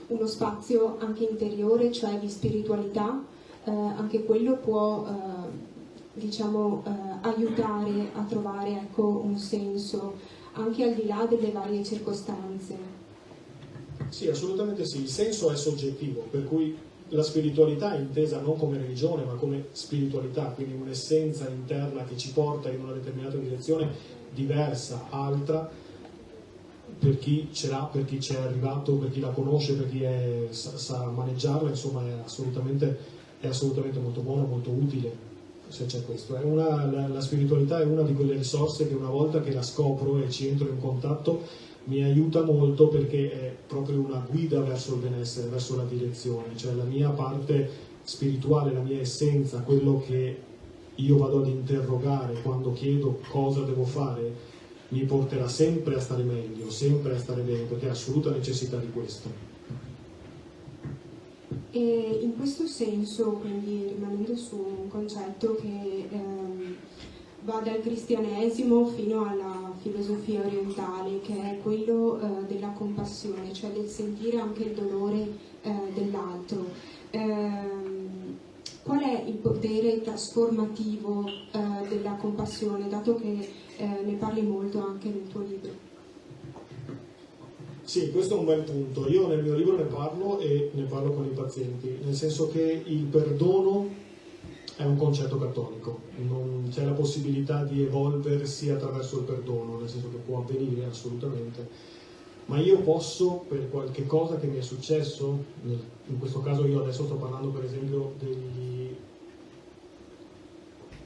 uno spazio anche interiore, cioè di spiritualità, anche quello può aiutare a trovare un senso anche al di là delle varie circostanze. Sì, assolutamente sì, il senso è soggettivo, per cui la spiritualità è intesa non come religione ma come spiritualità, quindi un'essenza interna che ci porta in una determinata direzione diversa, altra, per chi ce l'ha, per chi ci è arrivato, per chi la conosce, per chi sa maneggiarla, insomma è assolutamente molto buono, molto utile. Se c'è questo, la spiritualità è una di quelle risorse che una volta che la scopro e ci entro in contatto mi aiuta molto perché è proprio una guida verso il benessere, verso la direzione, cioè la mia parte spirituale, la mia essenza, quello che io vado ad interrogare quando chiedo cosa devo fare, mi porterà sempre a stare meglio, sempre a stare bene, perché ha assoluta necessità di questo. E in questo senso, quindi rimanendo su un concetto che va dal cristianesimo fino alla filosofia orientale, che è quello della compassione, cioè del sentire anche il dolore dell'altro. Qual è il potere trasformativo della compassione, dato che ne parli molto anche nel tuo libro? Sì, questo è un bel punto. Io nel mio libro ne parlo e ne parlo con i pazienti, nel senso che il perdono è un concetto cattolico, non c'è la possibilità di evolversi attraverso il perdono, nel senso che può avvenire assolutamente, ma io posso, per qualche cosa che mi è successo, in questo caso io adesso sto parlando per esempio degli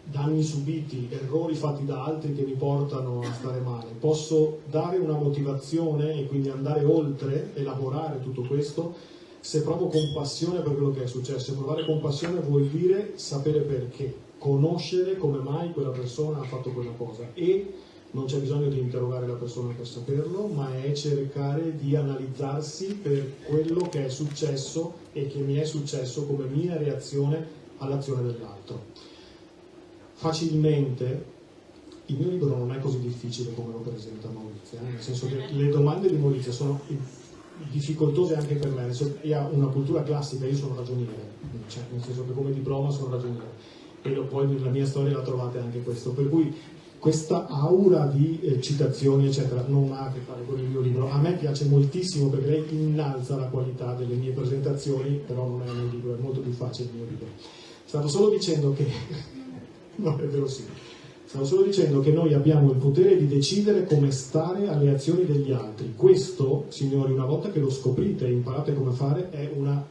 danni subiti, errori fatti da altri che mi portano a stare male, posso dare una motivazione e quindi andare oltre, elaborare tutto questo, se provo compassione per quello che è successo. Provare compassione vuol dire sapere perché, conoscere come mai quella persona ha fatto quella cosa, e non c'è bisogno di interrogare la persona per saperlo, ma è cercare di analizzarsi per quello che è successo e che mi è successo come mia reazione all'azione dell'altro. Facilmente, il mio libro non è così difficile come lo presenta Maurizio, nel senso che le domande di Maurizio sono difficoltose anche per me. Io ho una cultura classica, io sono ragioniere, cioè, nel senso che come diploma sono ragioniere, e poi nella mia storia la trovate anche questo, per cui questa aura di citazioni eccetera non ha a che fare con il mio libro. A me piace moltissimo perché lei innalza la qualità delle mie presentazioni, però non è il mio libro, è molto più facile il mio libro. Stavo solo dicendo che no, è verosimile. Stavo solo dicendo che noi abbiamo il potere di decidere come stare alle azioni degli altri. Questo, signori, una volta che lo scoprite e imparate come fare, è una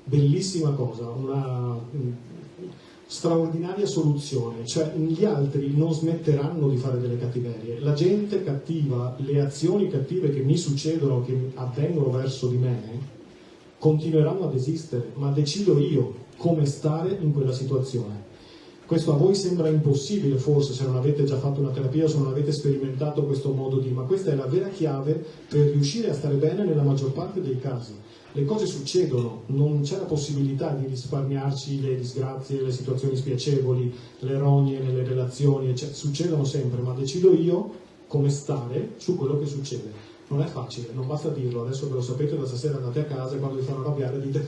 bellissima cosa, una straordinaria soluzione. Cioè, gli altri non smetteranno di fare delle cattiverie. La gente cattiva, le azioni cattive che mi succedono, che avvengono verso di me, continueranno ad esistere, ma decido io come stare in quella situazione. Questo a voi sembra impossibile forse se non avete già fatto una terapia o se non avete sperimentato questo modo di, ma questa è la vera chiave per riuscire a stare bene nella maggior parte dei casi. Le cose succedono, non c'è la possibilità di risparmiarci le disgrazie, le situazioni spiacevoli, le rogne nelle relazioni, succedono sempre, ma decido io come stare su quello che succede. Non è facile, non basta dirlo, adesso che lo sapete da stasera andate a casa e quando vi fanno arrabbiare dite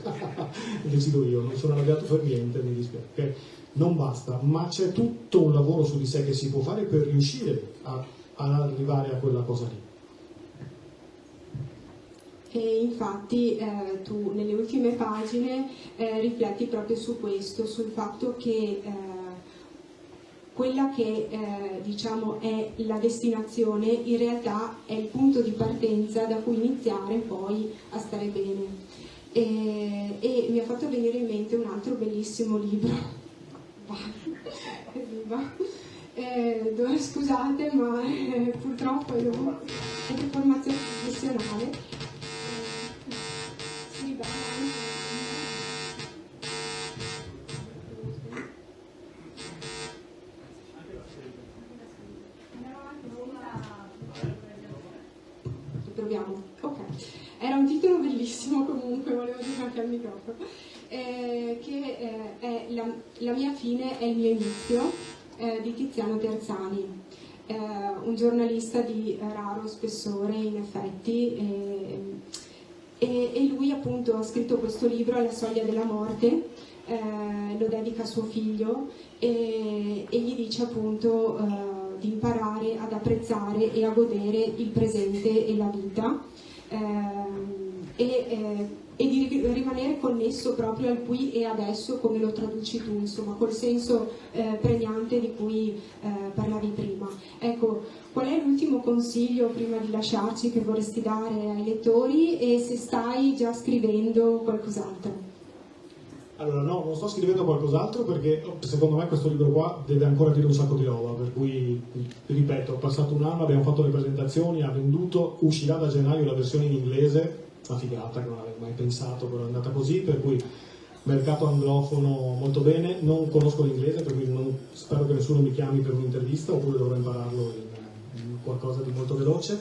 decido io, non sono arrabbiato per niente, mi dispiace. Okay? Non basta, ma c'è tutto un lavoro su di sé che si può fare per riuscire ad arrivare a quella cosa lì. E infatti tu nelle ultime pagine rifletti proprio su questo, sul fatto che quella che diciamo è la destinazione in realtà è il punto di partenza da cui iniziare poi a stare bene. E mi ha fatto venire in mente un altro bellissimo libro. Evviva. Scusate, ma purtroppo è di formazione professionale. Si ribella proviamo. Ok. Era un titolo bellissimo comunque, volevo dire anche al microfono. Che è la mia fine è il mio inizio, di Tiziano Terzani, un giornalista di raro spessore in effetti, e lui appunto ha scritto questo libro alla soglia della morte, lo dedica a suo figlio e gli dice appunto di imparare ad apprezzare e a godere il presente e la vita, e di rimanere connesso proprio al qui e adesso, come lo traduci tu, insomma, col senso pregnante di cui parlavi prima. Ecco, qual è l'ultimo consiglio prima di lasciarci che vorresti dare ai lettori, e se stai già scrivendo qualcos'altro? Allora no, non sto scrivendo qualcos'altro perché secondo me questo libro qua deve ancora dire un sacco di roba, per cui, ripeto, ho passato un anno, abbiamo fatto le presentazioni, ha venduto, uscirà da gennaio la versione in inglese, una figata che non avevo mai pensato, però è andata così, per cui mercato anglofono molto bene, non conosco l'inglese, per cui spero che nessuno mi chiami per un'intervista, oppure dovrò impararlo in qualcosa di molto veloce.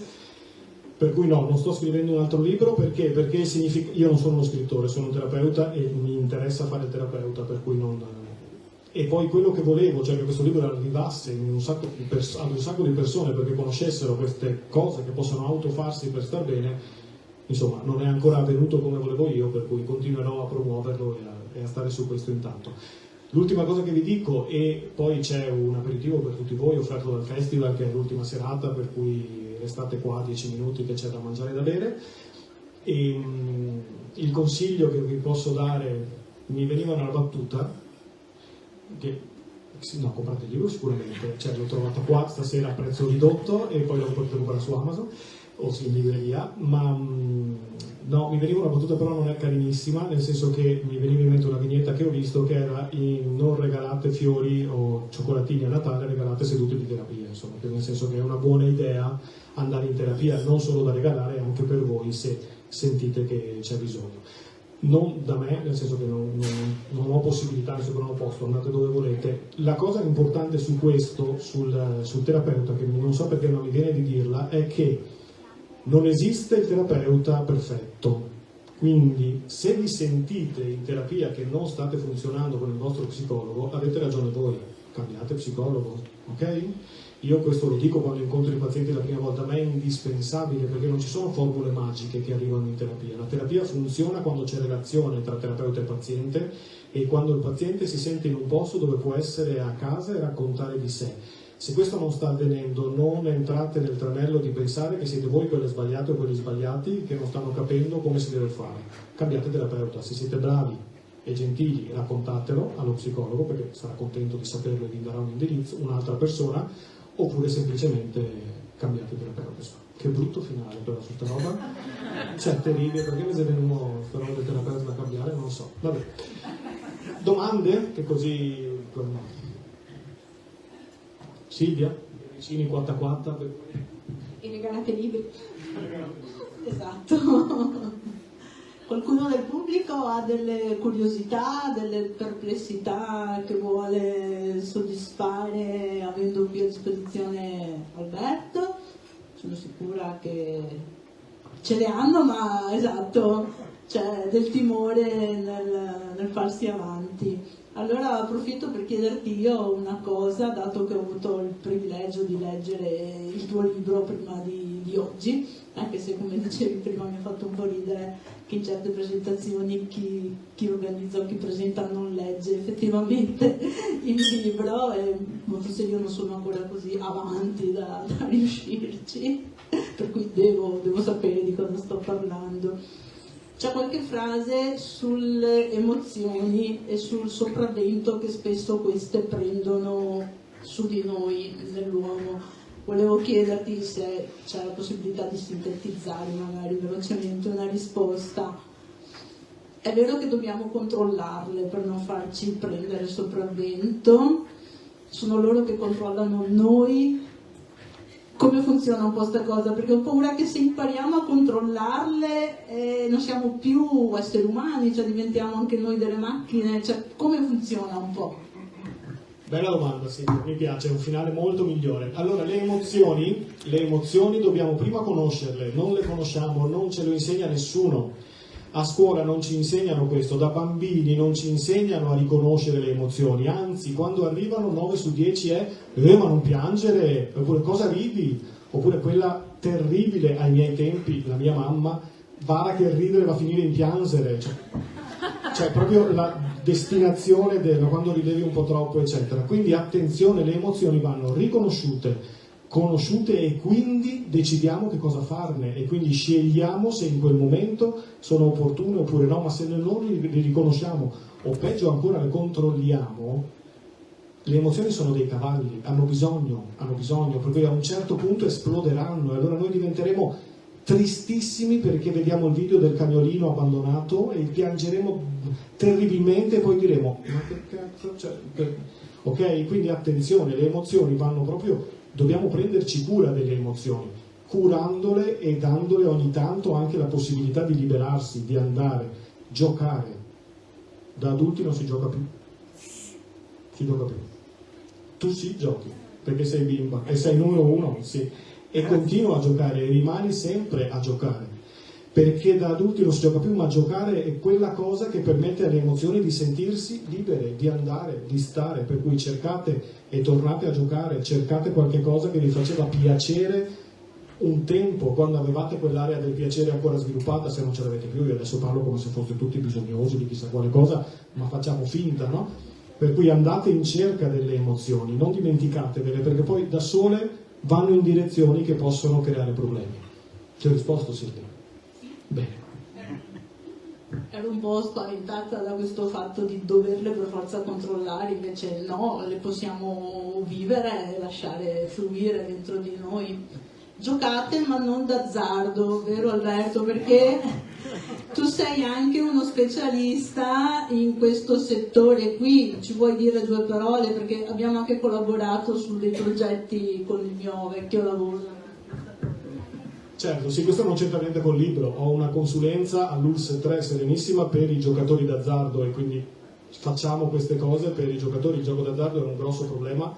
Per cui no, non sto scrivendo un altro libro perché significa, io non sono uno scrittore, sono un terapeuta e mi interessa fare il terapeuta, per cui non. E poi quello che volevo, cioè che questo libro arrivasse ad un sacco di persone perché conoscessero queste cose che possono autofarsi per star bene, insomma non è ancora avvenuto come volevo io, per cui continuerò a promuoverlo e a stare su questo intanto. L'ultima cosa che vi dico, e poi c'è un aperitivo per tutti voi offerto dal festival, che è l'ultima serata, per cui restate qua 10 minuti che c'è da mangiare e da bere, e il consiglio che vi posso dare, mi veniva una battuta che no, comprate il libro sicuramente, cioè l'ho trovato qua stasera a prezzo ridotto e poi lo potete comprare su Amazon o in libreria, ma no, mi veniva una battuta, però non è carinissima, nel senso che mi veniva in mente una vignetta che ho visto che era non regalate fiori o cioccolatini a Natale, regalate sedute di terapia, insomma, nel senso che è una buona idea andare in terapia, non solo da regalare, anche per voi se sentite che c'è bisogno. Non da me, nel senso che non ho possibilità, nel senso che non ho posto, andate dove volete. La cosa importante su questo, sul terapeuta, che non so perché non mi viene di dirla, è che non esiste il terapeuta perfetto, quindi se vi sentite in terapia che non state funzionando con il vostro psicologo, avete ragione voi, cambiate psicologo, ok? Io questo lo dico quando incontro i pazienti la prima volta, a me è indispensabile perché non ci sono formule magiche che arrivano in terapia. La terapia funziona quando c'è relazione tra terapeuta e paziente e quando il paziente si sente in un posto dove può essere a casa e raccontare di sé. Se questo non sta avvenendo, non entrate nel tranello di pensare che siete voi quelle sbagliate o quelli sbagliati che non stanno capendo come si deve fare. Cambiate terapeuta, se siete bravi e gentili raccontatelo allo psicologo perché sarà contento di saperlo e vi darà un indirizzo, un'altra persona, oppure semplicemente cambiate terapeuta. Che brutto finale però su sta roba, cioè terribile, perché mi deve uno sta roba del terapeuta da cambiare, non lo so. Vabbè. Domande? Che così. Silvia? Vicini quatta quatta. E regalate libri. Esatto. Qualcuno del pubblico ha delle curiosità, delle perplessità che vuole soddisfare avendo qui a disposizione Alberto? Sono sicura che ce le hanno, ma esatto, c'è del timore nel farsi avanti. Allora approfitto per chiederti io una cosa, dato che ho avuto il privilegio di leggere il tuo libro prima di oggi, anche se come dicevi prima mi ha fatto un po' ridere che in certe presentazioni chi organizza o chi presenta non legge effettivamente il libro, e forse io non sono ancora così avanti da riuscirci, per cui devo sapere di cosa sto parlando. C'è qualche frase sulle emozioni e sul sopravvento che spesso queste prendono su di noi, nell'uomo. Volevo chiederti se c'è la possibilità di sintetizzare magari velocemente una risposta. È vero che dobbiamo controllarle per non farci prendere sopravvento? Sono loro che controllano noi? Come funziona un po' sta cosa? Perché ho paura che se impariamo a controllarle non siamo più esseri umani, cioè diventiamo anche noi delle macchine, cioè come funziona un po'? Bella domanda, sì, mi piace, è un finale molto migliore. Allora, le emozioni dobbiamo prima conoscerle, non le conosciamo, non ce lo insegna nessuno. A scuola non ci insegnano questo, da bambini non ci insegnano a riconoscere le emozioni, anzi quando arrivano 9 su 10 è ma non piangere, oppure cosa ridi, oppure quella terribile ai miei tempi, la mia mamma, vara che ridere va a finire in piangere, cioè proprio la destinazione quando ridevi un po' troppo eccetera. Quindi attenzione, le emozioni vanno riconosciute, conosciute e quindi decidiamo che cosa farne e quindi scegliamo se in quel momento sono opportune oppure no, ma se non li riconosciamo o peggio ancora le controlliamo, le emozioni sono dei cavalli, hanno bisogno, per cui a un certo punto esploderanno e allora noi diventeremo tristissimi perché vediamo il video del cagnolino abbandonato e piangeremo terribilmente e poi diremo ma che cazzo, ok? Quindi attenzione, le emozioni vanno proprio, dobbiamo prenderci cura delle emozioni, curandole e dandole ogni tanto anche la possibilità di liberarsi, di andare, giocare. Da adulti non si gioca più. Tu sì giochi, perché sei bimba e sei numero 1, sì, e continua a giocare, e rimani sempre a giocare, perché da adulti non si gioca più, ma giocare è quella cosa che permette alle emozioni di sentirsi libere, di andare, di stare, per cui cercate e tornate a giocare, cercate qualche cosa che vi faceva piacere un tempo, quando avevate quell'area del piacere ancora sviluppata, se non ce l'avete più. Io adesso parlo come se foste tutti bisognosi di chissà quale cosa, ma facciamo finta, no? Per cui andate in cerca delle emozioni, non dimenticatevele, perché poi da sole vanno in direzioni che possono creare problemi. Ti ho risposto, Silvia? Bene. Ero un po' spaventata da questo fatto di doverle per forza controllare, invece no, le possiamo vivere e lasciare fluire dentro di noi. Giocate ma non d'azzardo, vero Alberto? Perché tu sei anche uno specialista in questo settore qui, ci vuoi dire 2 parole? Perché abbiamo anche collaborato su dei progetti con il mio vecchio lavoro. Certo, sì, questo non c'entra niente col libro. Ho una consulenza all'ULS 3 Serenissima per i giocatori d'azzardo e quindi facciamo queste cose per i giocatori. Il gioco d'azzardo è un grosso problema.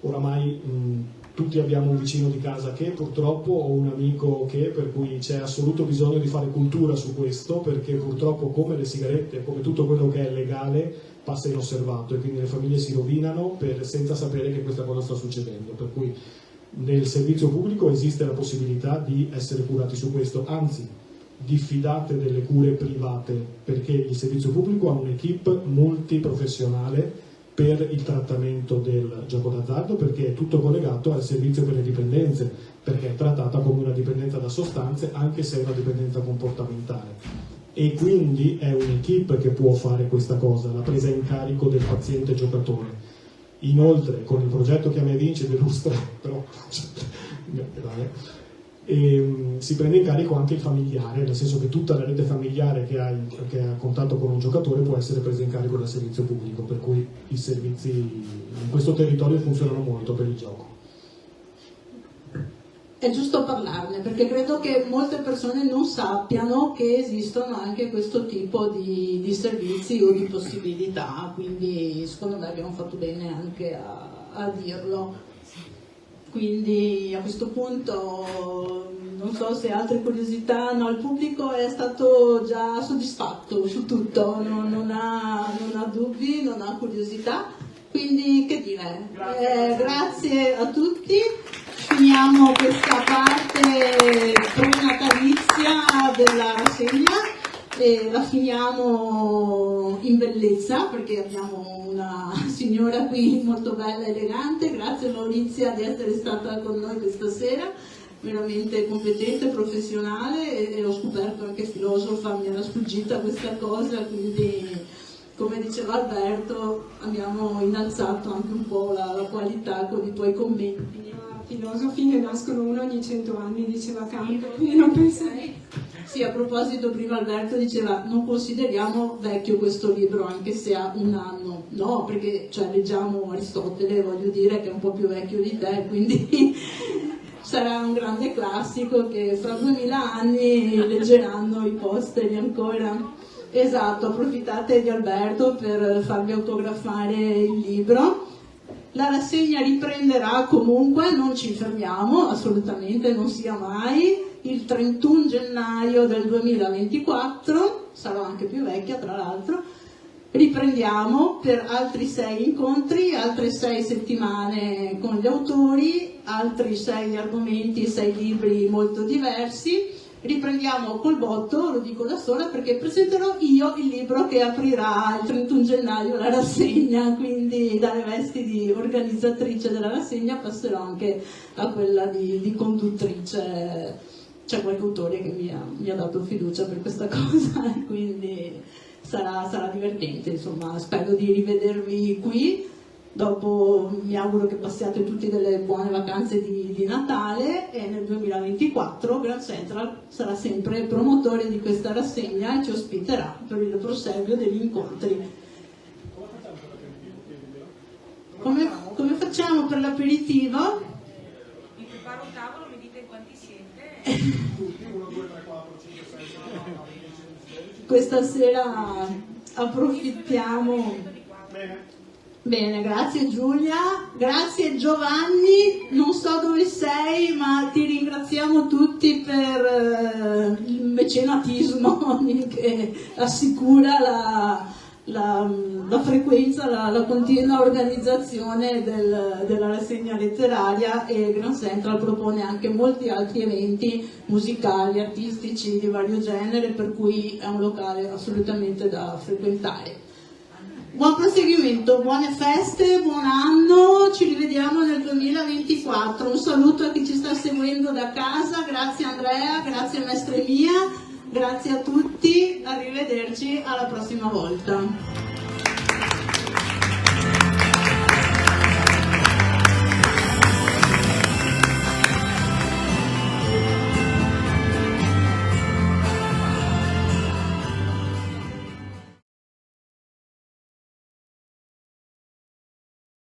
Oramai tutti abbiamo un vicino di casa che purtroppo, o un amico che, per cui c'è assoluto bisogno di fare cultura su questo, perché purtroppo come le sigarette, come tutto quello che è legale, passa inosservato e quindi le famiglie si rovinano senza sapere che questa cosa sta succedendo. Per cui nel servizio pubblico esiste la possibilità di essere curati su questo, anzi diffidate delle cure private, perché il servizio pubblico ha un'equipe multiprofessionale per il trattamento del gioco d'azzardo, perché è tutto collegato al servizio per le dipendenze, perché è trattata come una dipendenza da sostanze anche se è una dipendenza comportamentale, e quindi è un'equipe che può fare questa cosa, la presa in carico del paziente giocatore. Inoltre con il progetto Chiama e Vinci dell'Ustra però si prende in carico anche il familiare, nel senso che tutta la rete familiare che ha contatto con un giocatore può essere presa in carico dal servizio pubblico, per cui i servizi in questo territorio funzionano molto per il gioco. è giusto parlarne, perché credo che molte persone non sappiano che esistono anche questo tipo di servizi o di possibilità, quindi secondo me abbiamo fatto bene anche a dirlo. Quindi a questo punto non so se altre curiosità, no, il pubblico è stato già soddisfatto su tutto, non ha dubbi, non ha curiosità, quindi che dire, grazie a tutti, finiamo questa parte prenatalizia della rassegna e la finiamo in bellezza perché abbiamo una signora qui molto bella e elegante. Grazie Maurizia di essere stata con noi questa sera, veramente competente, professionale, e ho scoperto anche filosofa, mi era sfuggita questa cosa, quindi come diceva Alberto abbiamo innalzato anche un po' la qualità con i tuoi commenti. Filosofi ne nascono uno ogni 100 anni, diceva Kant, quindi non penserei. Sì, a proposito, prima Alberto diceva non consideriamo vecchio questo libro anche se ha un anno. No, perché cioè, leggiamo Aristotele, voglio dire, che è un po' più vecchio di te, quindi sarà un grande classico che fra 2000 anni leggeranno i posteri ancora. Esatto, approfittate di Alberto per farvi autografare il libro. La rassegna riprenderà comunque, non ci fermiamo, assolutamente non sia mai, il 31 gennaio del 2024, sarò anche più vecchia tra l'altro, riprendiamo per altri 6 incontri, altre 6 settimane con gli autori, altri 6 argomenti, 6 libri molto diversi. Riprendiamo col botto, lo dico da sola perché presenterò io il libro che aprirà il 31 gennaio la rassegna, quindi dalle vesti di organizzatrice della rassegna passerò anche a quella di conduttrice. C'è qualche autore che mi ha dato fiducia per questa cosa, quindi sarà divertente, insomma, spero di rivedervi qui. Dopo mi auguro che passiate tutti delle buone vacanze di Natale e nel 2024 Grand Central sarà sempre promotore di questa rassegna e ci ospiterà per il proseguio degli incontri. Come facciamo per l'aperitivo? Mi preparo un tavolo, mi dite quanti siete? Questa sera approfittiamo. Bene, grazie Giulia, grazie Giovanni, non so dove sei ma ti ringraziamo tutti per il mecenatismo che assicura la frequenza, la continua organizzazione della rassegna letteraria, e Grand Central propone anche molti altri eventi musicali, artistici di vario genere, per cui è un locale assolutamente da frequentare. Buon proseguimento, buone feste, buon anno, ci rivediamo nel 2024. Un saluto a chi ci sta seguendo da casa, grazie Andrea, grazie Mestre Mia, grazie a tutti, arrivederci alla prossima volta.